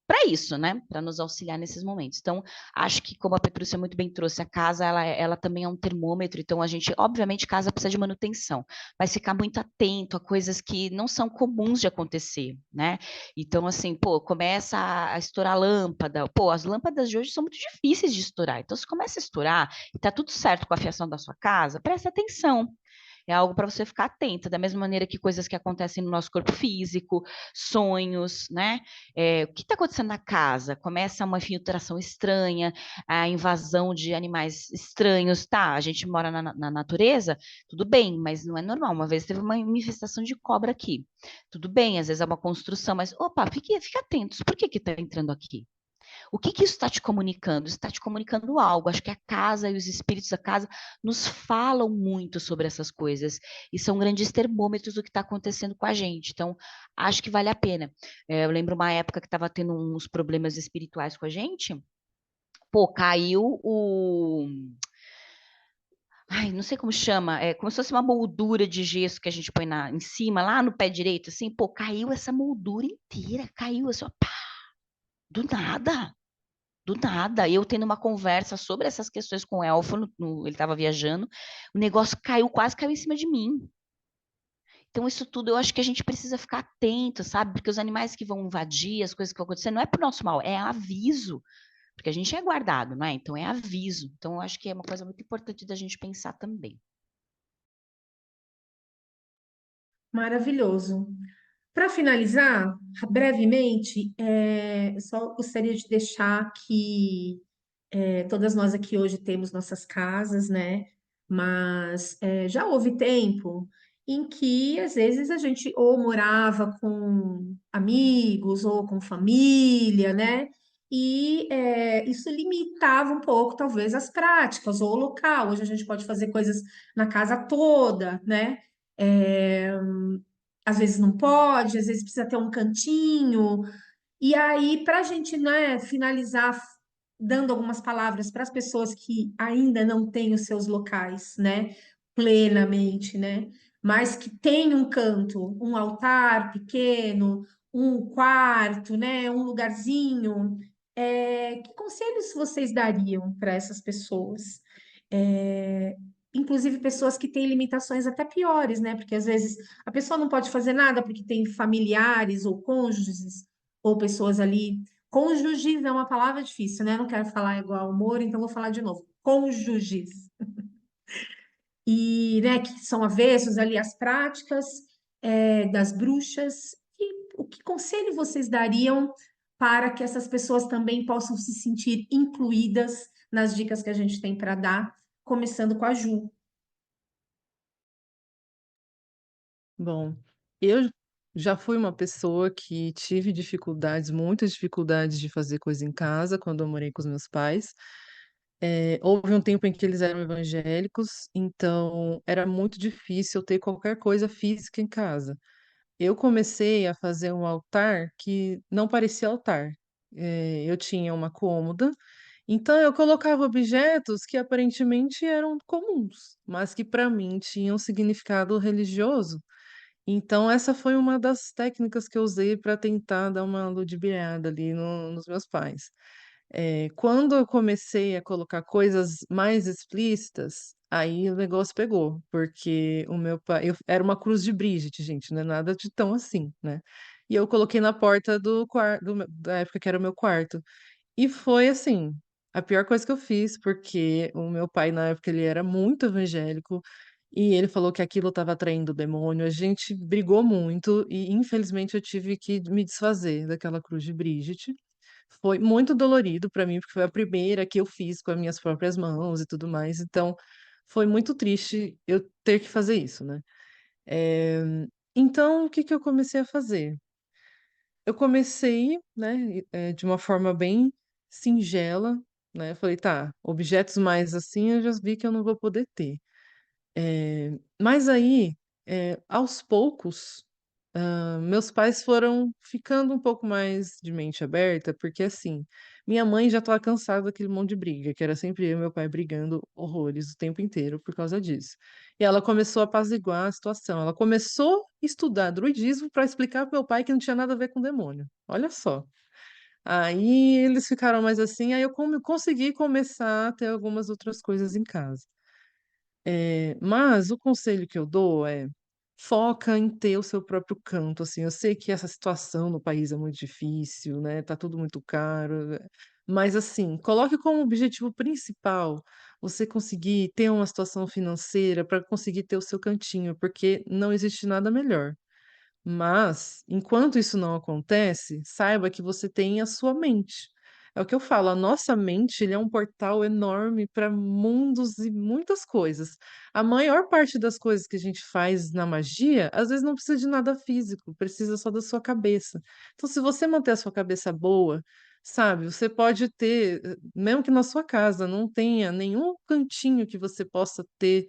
para isso, né? Para nos auxiliar nesses momentos. Então, acho que como a Petrúcia muito bem trouxe, a casa, ela também é um termômetro, então a gente, obviamente, casa precisa de manutenção, mas ficar muito atento a coisas que não são comuns de acontecer, né? Então, assim, pô, começa a estourar a lâmpada, pô, as lâmpadas de hoje são muito difíceis de estourar, então se começa a estourar e tá tudo certo com a fiação da sua casa, presta atenção. É algo para você ficar atenta, da mesma maneira que coisas que acontecem no nosso corpo físico, sonhos, né? O que está acontecendo na casa? Começa uma infiltração estranha, a invasão de animais estranhos, tá? A gente mora na natureza, tudo bem, mas não é normal. Uma vez teve uma manifestação de cobra aqui. Tudo bem, às vezes é uma construção, mas opa, fique atentos. Por que está entrando aqui? O que isso está te comunicando? Está te comunicando algo. Acho que a casa e os espíritos da casa nos falam muito sobre essas coisas e são grandes termômetros do que está acontecendo com a gente. Então, acho que vale a pena. Eu lembro uma época que estava tendo uns problemas espirituais com a gente. Pô, caiu o. Ai, não sei como chama, é como se fosse uma moldura de gesso que a gente põe em cima, lá no pé direito, assim, pô, caiu essa moldura inteira, caiu assim, ó, pá, do nada. Do nada, eu tendo uma conversa sobre essas questões com o Elfo, ele estava viajando, o negócio quase caiu em cima de mim. Então, isso tudo eu acho que a gente precisa ficar atento, sabe? Porque os animais que vão invadir, as coisas que vão acontecer, não é pro nosso mal, é aviso. Porque a gente é guardado, não é? Então, é aviso. Então, eu acho que é uma coisa muito importante da gente pensar também. Maravilhoso. Para finalizar, brevemente, eu só gostaria de deixar que todas nós aqui hoje temos nossas casas, né? Mas já houve tempo em que, às vezes, a gente ou morava com amigos ou com família, né? E isso limitava um pouco, talvez, as práticas ou o local. Hoje a gente pode fazer coisas na casa toda, né? É, às vezes não pode, às vezes precisa ter um cantinho. E aí, para a gente, né, finalizar dando algumas palavras para as pessoas que ainda não têm os seus locais, né, plenamente, né, mas que têm um canto, um altar pequeno, um quarto, né, um lugarzinho, que conselhos vocês dariam para essas pessoas? É, inclusive pessoas que têm limitações até piores, né, porque às vezes a pessoa não pode fazer nada porque tem familiares ou cônjuges ou pessoas ali. Cônjuges é uma palavra difícil, né? Não quero falar igual amor, então vou falar de novo. Cônjuges. E, né, que são avessos ali às práticas das bruxas. E o que conselho vocês dariam para que essas pessoas também possam se sentir incluídas nas dicas que a gente tem para dar, começando com a Ju? Bom, eu já fui uma pessoa que tive dificuldades, muitas dificuldades de fazer coisa em casa quando eu morei com os meus pais. Houve um tempo em que eles eram evangélicos, então era muito difícil eu ter qualquer coisa física em casa. Eu comecei a fazer um altar que não parecia altar. Eu tinha uma cômoda, então eu colocava objetos que aparentemente eram comuns, mas que para mim tinham significado religioso. Então, essa foi uma das técnicas que eu usei para tentar dar uma ludibriada ali nos meus pais. Quando eu comecei a colocar coisas mais explícitas, aí o negócio pegou, porque o meu pai, era uma cruz de Brígide, gente, não é nada de tão assim, né? E eu coloquei na porta do quarto, da época que era o meu quarto. E foi assim, a pior coisa que eu fiz, porque o meu pai, na época, ele era muito evangélico, e ele falou que aquilo estava atraindo o demônio. A gente brigou muito, e infelizmente eu tive que me desfazer daquela cruz de Brígide. Foi muito dolorido para mim, porque foi a primeira que eu fiz com as minhas próprias mãos e tudo mais. Então, foi muito triste eu ter que fazer isso, né? Eh, então, o que que eu comecei a fazer? Eu comecei, né, de uma forma bem singela, né? Eu falei, tá, objetos mais assim eu já vi que eu não vou poder ter. Mas aí, aos poucos, meus pais foram ficando um pouco mais de mente aberta, porque assim, minha mãe já estava cansada daquele monte de briga, que era sempre eu e meu pai brigando horrores o tempo inteiro por causa disso. E ela começou a apaziguar a situação. Ela começou a estudar druidismo para explicar para meu pai que não tinha nada a ver com demônio. Olha só. Aí eles ficaram mais assim, aí eu consegui começar a ter algumas outras coisas em casa. Mas o conselho que eu dou é foca em ter o seu próprio canto, assim. Eu sei que essa situação no país é muito difícil, né? Tá tudo muito caro, mas assim, coloque como objetivo principal você conseguir ter uma situação financeira para conseguir ter o seu cantinho, porque não existe nada melhor. Mas, enquanto isso não acontece, saiba que você tem a sua mente. É o que eu falo, a nossa mente, ele é um portal enorme para mundos e muitas coisas. A maior parte das coisas que a gente faz na magia, às vezes não precisa de nada físico, precisa só da sua cabeça. Então, se você manter a sua cabeça boa, sabe, você pode ter, mesmo que na sua casa não tenha nenhum cantinho que você possa ter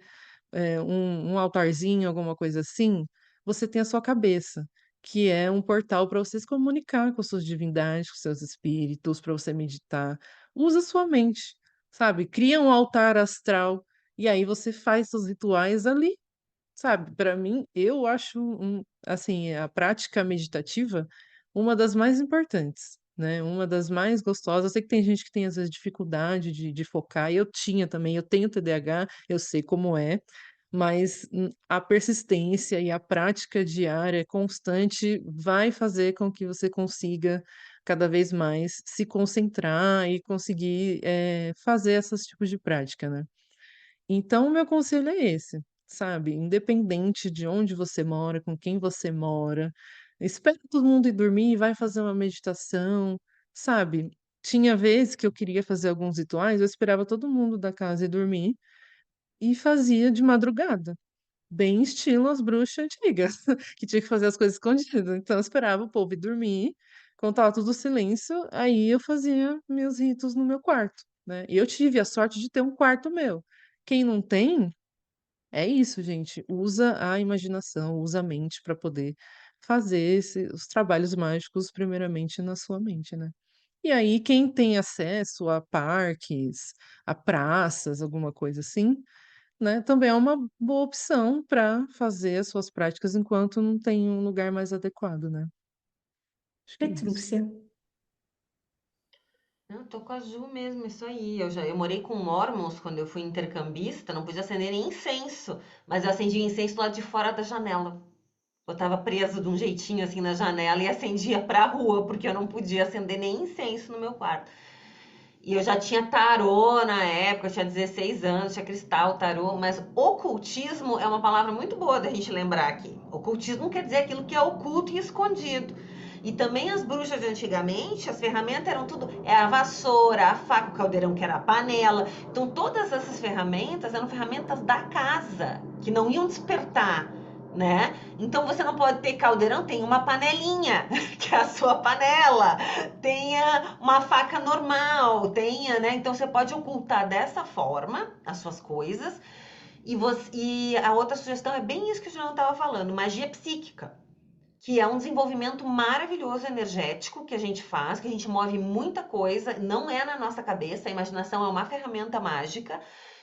um altarzinho, alguma coisa assim, você tem a sua cabeça, que é um portal para você se comunicar com suas divindades, com seus espíritos, para você meditar. Usa sua mente, sabe? Cria um altar astral e aí você faz seus rituais ali, sabe? Para mim, eu acho assim, a prática meditativa uma das mais importantes. Né? Uma das mais gostosas. Eu sei que tem gente que tem, às vezes, dificuldade de focar. Eu tinha também, eu tenho TDAH, eu sei como é, mas a persistência e a prática diária, constante, vai fazer com que você consiga cada vez mais se concentrar e conseguir fazer esses tipos de prática, né? Então, o meu conselho é esse, sabe? Independente de onde você mora, com quem você mora, espera todo mundo ir dormir e vai fazer uma meditação, sabe? Tinha vezes que eu queria fazer alguns rituais, eu esperava todo mundo da casa ir dormir e fazia de madrugada, bem estilo as bruxas antigas, que tinha que fazer as coisas escondidas. Então, eu esperava o povo ir dormir, quando tava tudo silêncio, aí eu fazia meus ritos no meu quarto, né? E eu tive a sorte de ter um quarto meu. Quem não tem, é isso, gente. Usa a imaginação, usa a mente para poder fazer os trabalhos mágicos, primeiramente na sua mente, né? E aí, quem tem acesso a parques, a praças, alguma coisa assim, né, também é uma boa opção para fazer as suas práticas enquanto não tem um lugar mais adequado, né? Acho que é isso. Petrúcia. Não, tô com a Ju mesmo, isso aí. Eu morei com Mormons quando eu fui intercambista, não podia acender nem incenso, mas eu acendia incenso lá de fora da janela. Eu tava presa de um jeitinho assim na janela e acendia pra rua, porque eu não podia acender nem incenso no meu quarto. E eu já tinha tarô na época, eu tinha 16 anos, tinha cristal, tarô, mas ocultismo é uma palavra muito boa da gente lembrar aqui. Ocultismo quer dizer aquilo que é oculto e escondido. E também as bruxas de antigamente, as ferramentas eram tudo, era a vassoura, a faca, o caldeirão que era a panela. Então todas essas ferramentas eram ferramentas da casa, que não iam despertar, né? Então você não pode ter caldeirão, tem uma panelinha, que é a sua panela, tenha uma faca normal, tenha, né? Então você pode ocultar dessa forma as suas coisas. E a outra sugestão é bem isso que o Julião estava falando, magia psíquica, que é um desenvolvimento maravilhoso energético que a gente faz, que a gente move muita coisa, não é na nossa cabeça, a imaginação é uma ferramenta mágica.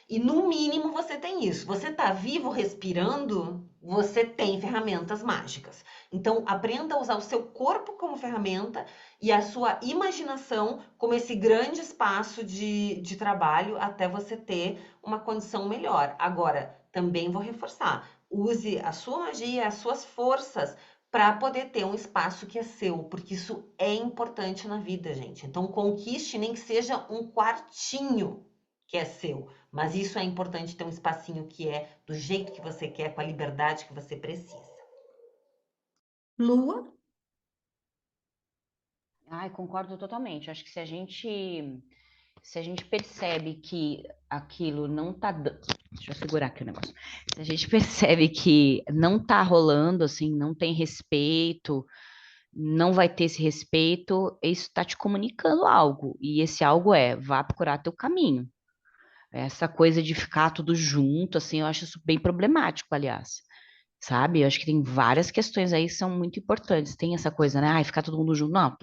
E no mínimo você tem isso. Você está vivo, respirando, você tem ferramentas mágicas. Então aprenda a usar o seu corpo como ferramenta e a sua imaginação como esse grande espaço de trabalho até você ter uma condição melhor. Agora, também vou reforçar, use a sua magia, as suas forças para poder ter um espaço que é seu, porque isso é importante na vida, gente. Então conquiste nem que seja um quartinho que é seu. Mas isso é importante ter um espacinho que é do jeito que você quer, com a liberdade que você precisa. Lua? Ai, concordo totalmente. Acho que se a gente percebe que aquilo não tá dando. Deixa eu segurar aqui o negócio. Se a gente percebe que não tá rolando, assim, não tem respeito, não vai ter esse respeito, isso tá te comunicando algo. E esse algo vá procurar teu caminho. Essa coisa de ficar tudo junto, assim, eu acho isso bem problemático, aliás. Sabe? Eu acho que tem várias questões aí que são muito importantes. Tem essa coisa, né? Ai, ficar todo mundo junto. Não,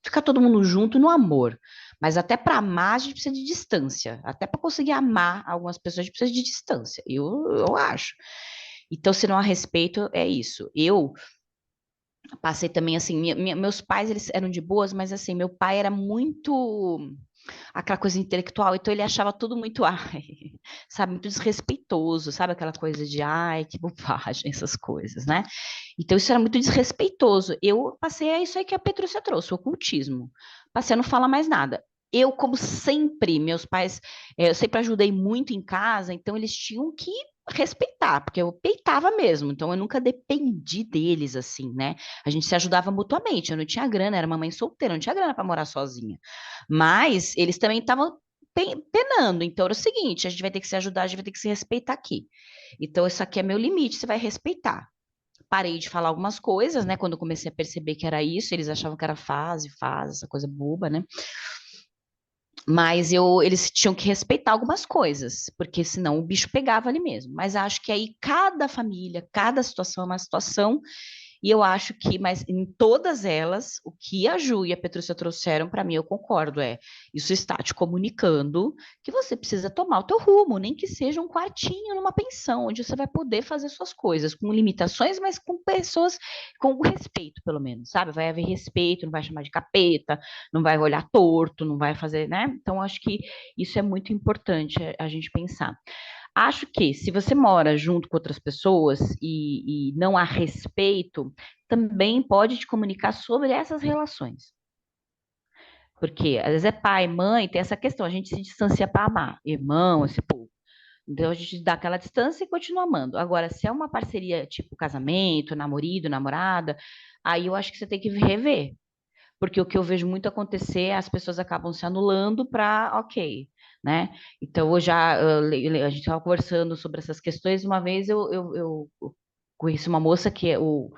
ficar todo mundo junto no amor. Mas até para amar, a gente precisa de distância. Até para conseguir amar algumas pessoas, a gente precisa de distância. Eu acho. Então, se não há respeito, é isso. Eu Passei também, assim, meus pais, eles eram de boas, mas, assim, meu pai era muito aquela coisa intelectual, então ele achava tudo muito, ai, sabe, muito desrespeitoso, sabe, aquela coisa de, ai, que bobagem, essas coisas, né? Então isso era muito desrespeitoso. Eu passei a isso aí que a Petrúcia trouxe, o ocultismo. Passei a não falar mais nada. Eu, como sempre, meus pais, eu sempre ajudei muito em casa, então eles tinham que respeitar, porque eu peitava mesmo, então eu nunca dependi deles assim, né? A gente se ajudava mutuamente, eu não tinha grana, era uma mãe solteira, não tinha grana para morar sozinha. Mas eles também estavam penando, então era o seguinte, a gente vai ter que se ajudar, a gente vai ter que se respeitar aqui. Então isso aqui é meu limite, você vai respeitar. Parei de falar algumas coisas, né? Quando eu comecei a perceber que era isso, eles achavam que era fase, essa coisa boba, né? Mas eles tinham que respeitar algumas coisas, porque senão o bicho pegava ali mesmo. Mas acho que aí cada família, cada situação é uma situação, e eu acho que, mas em todas elas, o que a Ju e a Petrúcia trouxeram para mim, eu concordo, isso está te comunicando que você precisa tomar o teu rumo, nem que seja um quartinho numa pensão, onde você vai poder fazer suas coisas, com limitações, mas com pessoas com respeito, pelo menos, sabe? Vai haver respeito, não vai chamar de capeta, não vai olhar torto, não vai fazer, né? Então, acho que isso é muito importante a gente pensar. Acho que se você mora junto com outras pessoas e não há respeito, também pode te comunicar sobre essas relações. Porque às vezes é pai, mãe, tem essa questão, a gente se distancia para amar, irmão, esse povo. Então a gente dá aquela distância e continua amando. Agora, se é uma parceria tipo casamento, namorado, namorada, aí eu acho que você tem que rever. Porque o que eu vejo muito acontecer é as pessoas acabam se anulando para, ok, né? Então, a gente estava conversando sobre essas questões, uma vez eu conheci uma moça que o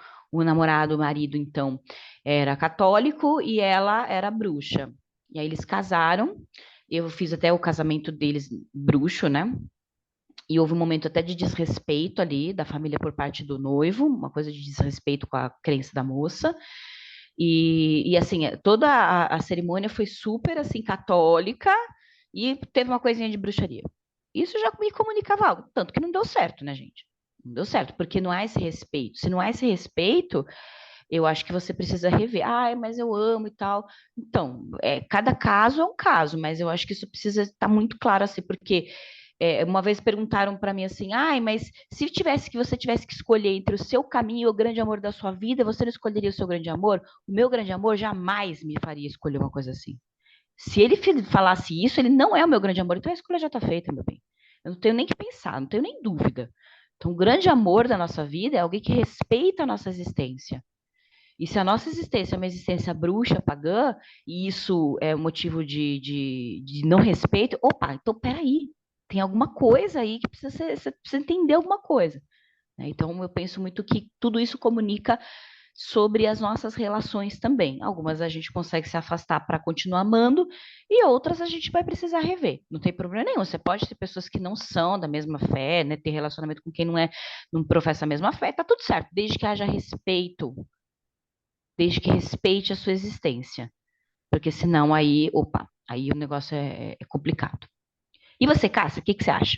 namorado, o marido, então, era católico e ela era bruxa. E aí eles casaram, eu fiz até o casamento deles bruxo, né? E houve um momento até de desrespeito ali da família por parte do noivo, uma coisa de desrespeito com a crença da moça. E assim, toda a cerimônia foi super assim católica e teve uma coisinha de bruxaria. Isso já me comunicava algo, tanto que não deu certo, né, gente? Não deu certo, porque não há esse respeito. Se não há esse respeito, eu acho que você precisa rever. Ai, mas eu amo e tal. Então, cada caso é um caso, mas eu acho que isso precisa estar muito claro assim, porque uma vez perguntaram para mim assim, ai, mas se você tivesse que escolher entre o seu caminho e o grande amor da sua vida, você não escolheria o seu grande amor? O meu grande amor jamais me faria escolher uma coisa assim. Se ele falasse isso, ele não é o meu grande amor, então a escolha já está feita, meu bem. Eu não tenho nem que pensar, não tenho nem dúvida. Então, o grande amor da nossa vida é alguém que respeita a nossa existência. E se a nossa existência é uma existência bruxa, pagã, e isso é motivo de não respeito, opa, então peraí, tem alguma coisa aí que você precisa entender alguma coisa. Né? Então, eu penso muito que tudo isso comunica sobre as nossas relações também. Algumas a gente consegue se afastar para continuar amando, e outras a gente vai precisar rever. Não tem problema nenhum. Você pode ter pessoas que não são da mesma fé, né? Ter relacionamento com quem não professa a mesma fé, tá tudo certo, desde que haja respeito, desde que respeite a sua existência. Porque senão aí, opa, aí o negócio é complicado. E você, Cássia, o que que você acha?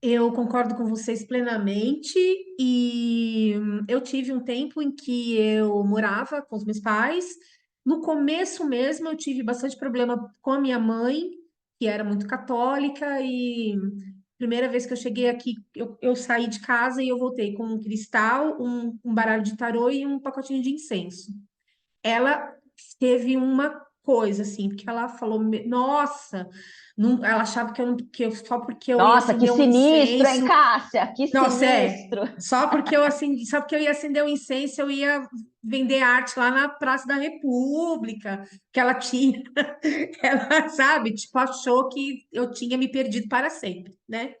Eu concordo com vocês plenamente e eu tive um tempo em que eu morava com os meus pais. No começo mesmo eu tive bastante problema com a minha mãe, que era muito católica, e primeira vez que eu cheguei aqui, eu saí de casa e eu voltei com um cristal, um baralho de tarô e um pacotinho de incenso. Ela teve uma coisa assim, porque ela falou, nossa, ela achava só porque eu ia Nossa, que acender um sinistro, hein, incenso, Cássia? Que nossa, sinistro. só porque eu ia acender o incenso, eu ia vender arte lá na Praça da República, que ela tinha, ela, sabe, tipo, achou que eu tinha me perdido para sempre, né?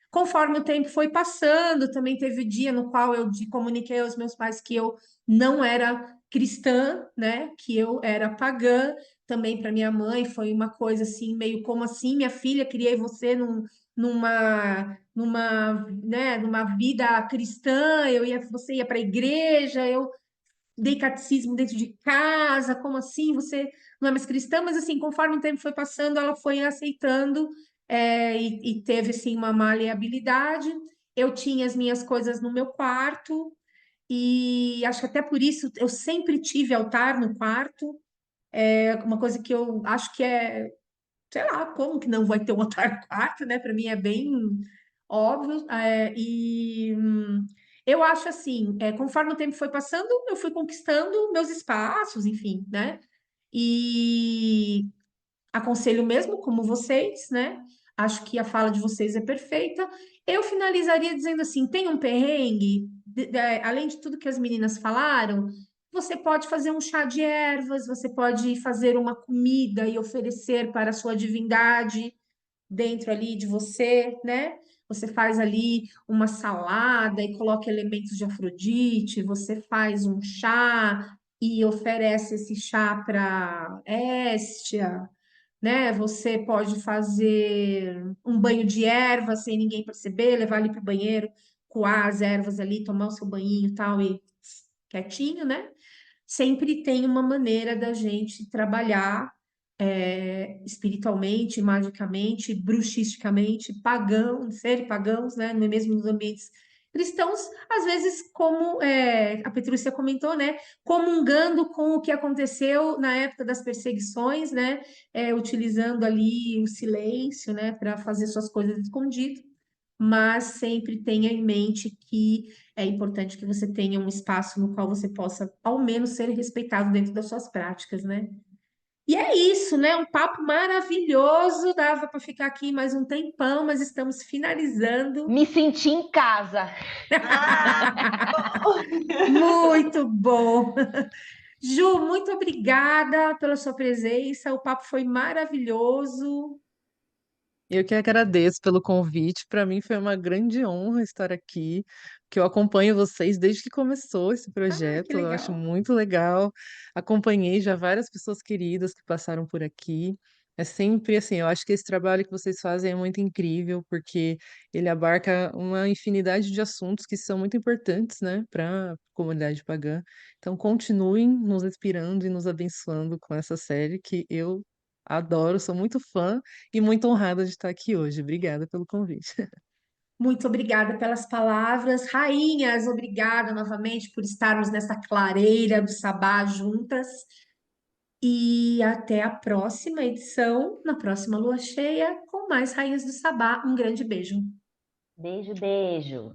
Conforme o tempo foi passando, também teve o dia no qual eu comuniquei aos meus pais que eu não era cristã, né? Que eu era pagã. Também para minha mãe foi uma coisa assim, meio como assim, minha filha, criei você numa vida cristã, você ia para a igreja, eu dei catecismo dentro de casa, como assim? Você não é mais cristã? Mas assim, conforme o tempo foi passando, ela foi aceitando, e teve assim uma maleabilidade. Eu tinha as minhas coisas no meu quarto, e acho que até por isso eu sempre tive altar no quarto. É uma coisa que eu acho que é, sei lá, como que não vai ter um altar no quarto, né? Para mim é bem óbvio. Eu acho assim, conforme o tempo foi passando, eu fui conquistando meus espaços, enfim, né? E aconselho mesmo, como vocês, né? Acho que a fala de vocês é perfeita. Eu finalizaria dizendo assim: tem um perrengue, além de tudo que as meninas falaram, você pode fazer um chá de ervas, você pode fazer uma comida e oferecer para a sua divindade dentro ali de você, né? Você faz ali uma salada e coloca elementos de Afrodite, você faz um chá e oferece esse chá para Hestia, né? Você pode fazer um banho de ervas sem ninguém perceber, levar ali para o banheiro, coar as ervas ali, tomar o seu banhinho e tal, e quietinho, né? Sempre tem uma maneira da gente trabalhar espiritualmente, magicamente, bruxisticamente, pagão, ser pagãos, né? Mesmo nos ambientes cristãos, às vezes, como a Petrúcia comentou, né? Comungando com o que aconteceu na época das perseguições, né? Utilizando ali o silêncio, né? Para fazer suas coisas escondido. Mas sempre tenha em mente que é importante que você tenha um espaço no qual você possa, ao menos, ser respeitado dentro das suas práticas, né? E é isso, né? Um papo maravilhoso. Dava para ficar aqui mais um tempão, mas estamos finalizando. Me senti em casa. Ah, Muito bom. Ju, muito obrigada pela sua presença. O papo foi maravilhoso. Eu que agradeço pelo convite. Para mim foi uma grande honra estar aqui, que eu acompanho vocês desde que começou esse Ah, que projeto. Eu acho legal. muito legal. Acompanhei já várias pessoas queridas que passaram por aqui. É sempre assim, eu acho que esse trabalho que vocês fazem é muito incrível, porque ele abarca uma infinidade de assuntos que são muito importantes, né, para a comunidade pagã. Então, continuem nos inspirando e nos abençoando com essa série que eu adoro, sou muito fã e muito honrada de estar aqui hoje. Obrigada pelo convite. Muito obrigada pelas palavras. Rainhas, obrigada novamente por estarmos nessa clareira do Sabá juntas. E até a próxima edição, na próxima lua cheia, com mais Rainhas do Sabá. Um grande beijo. Beijo, beijo.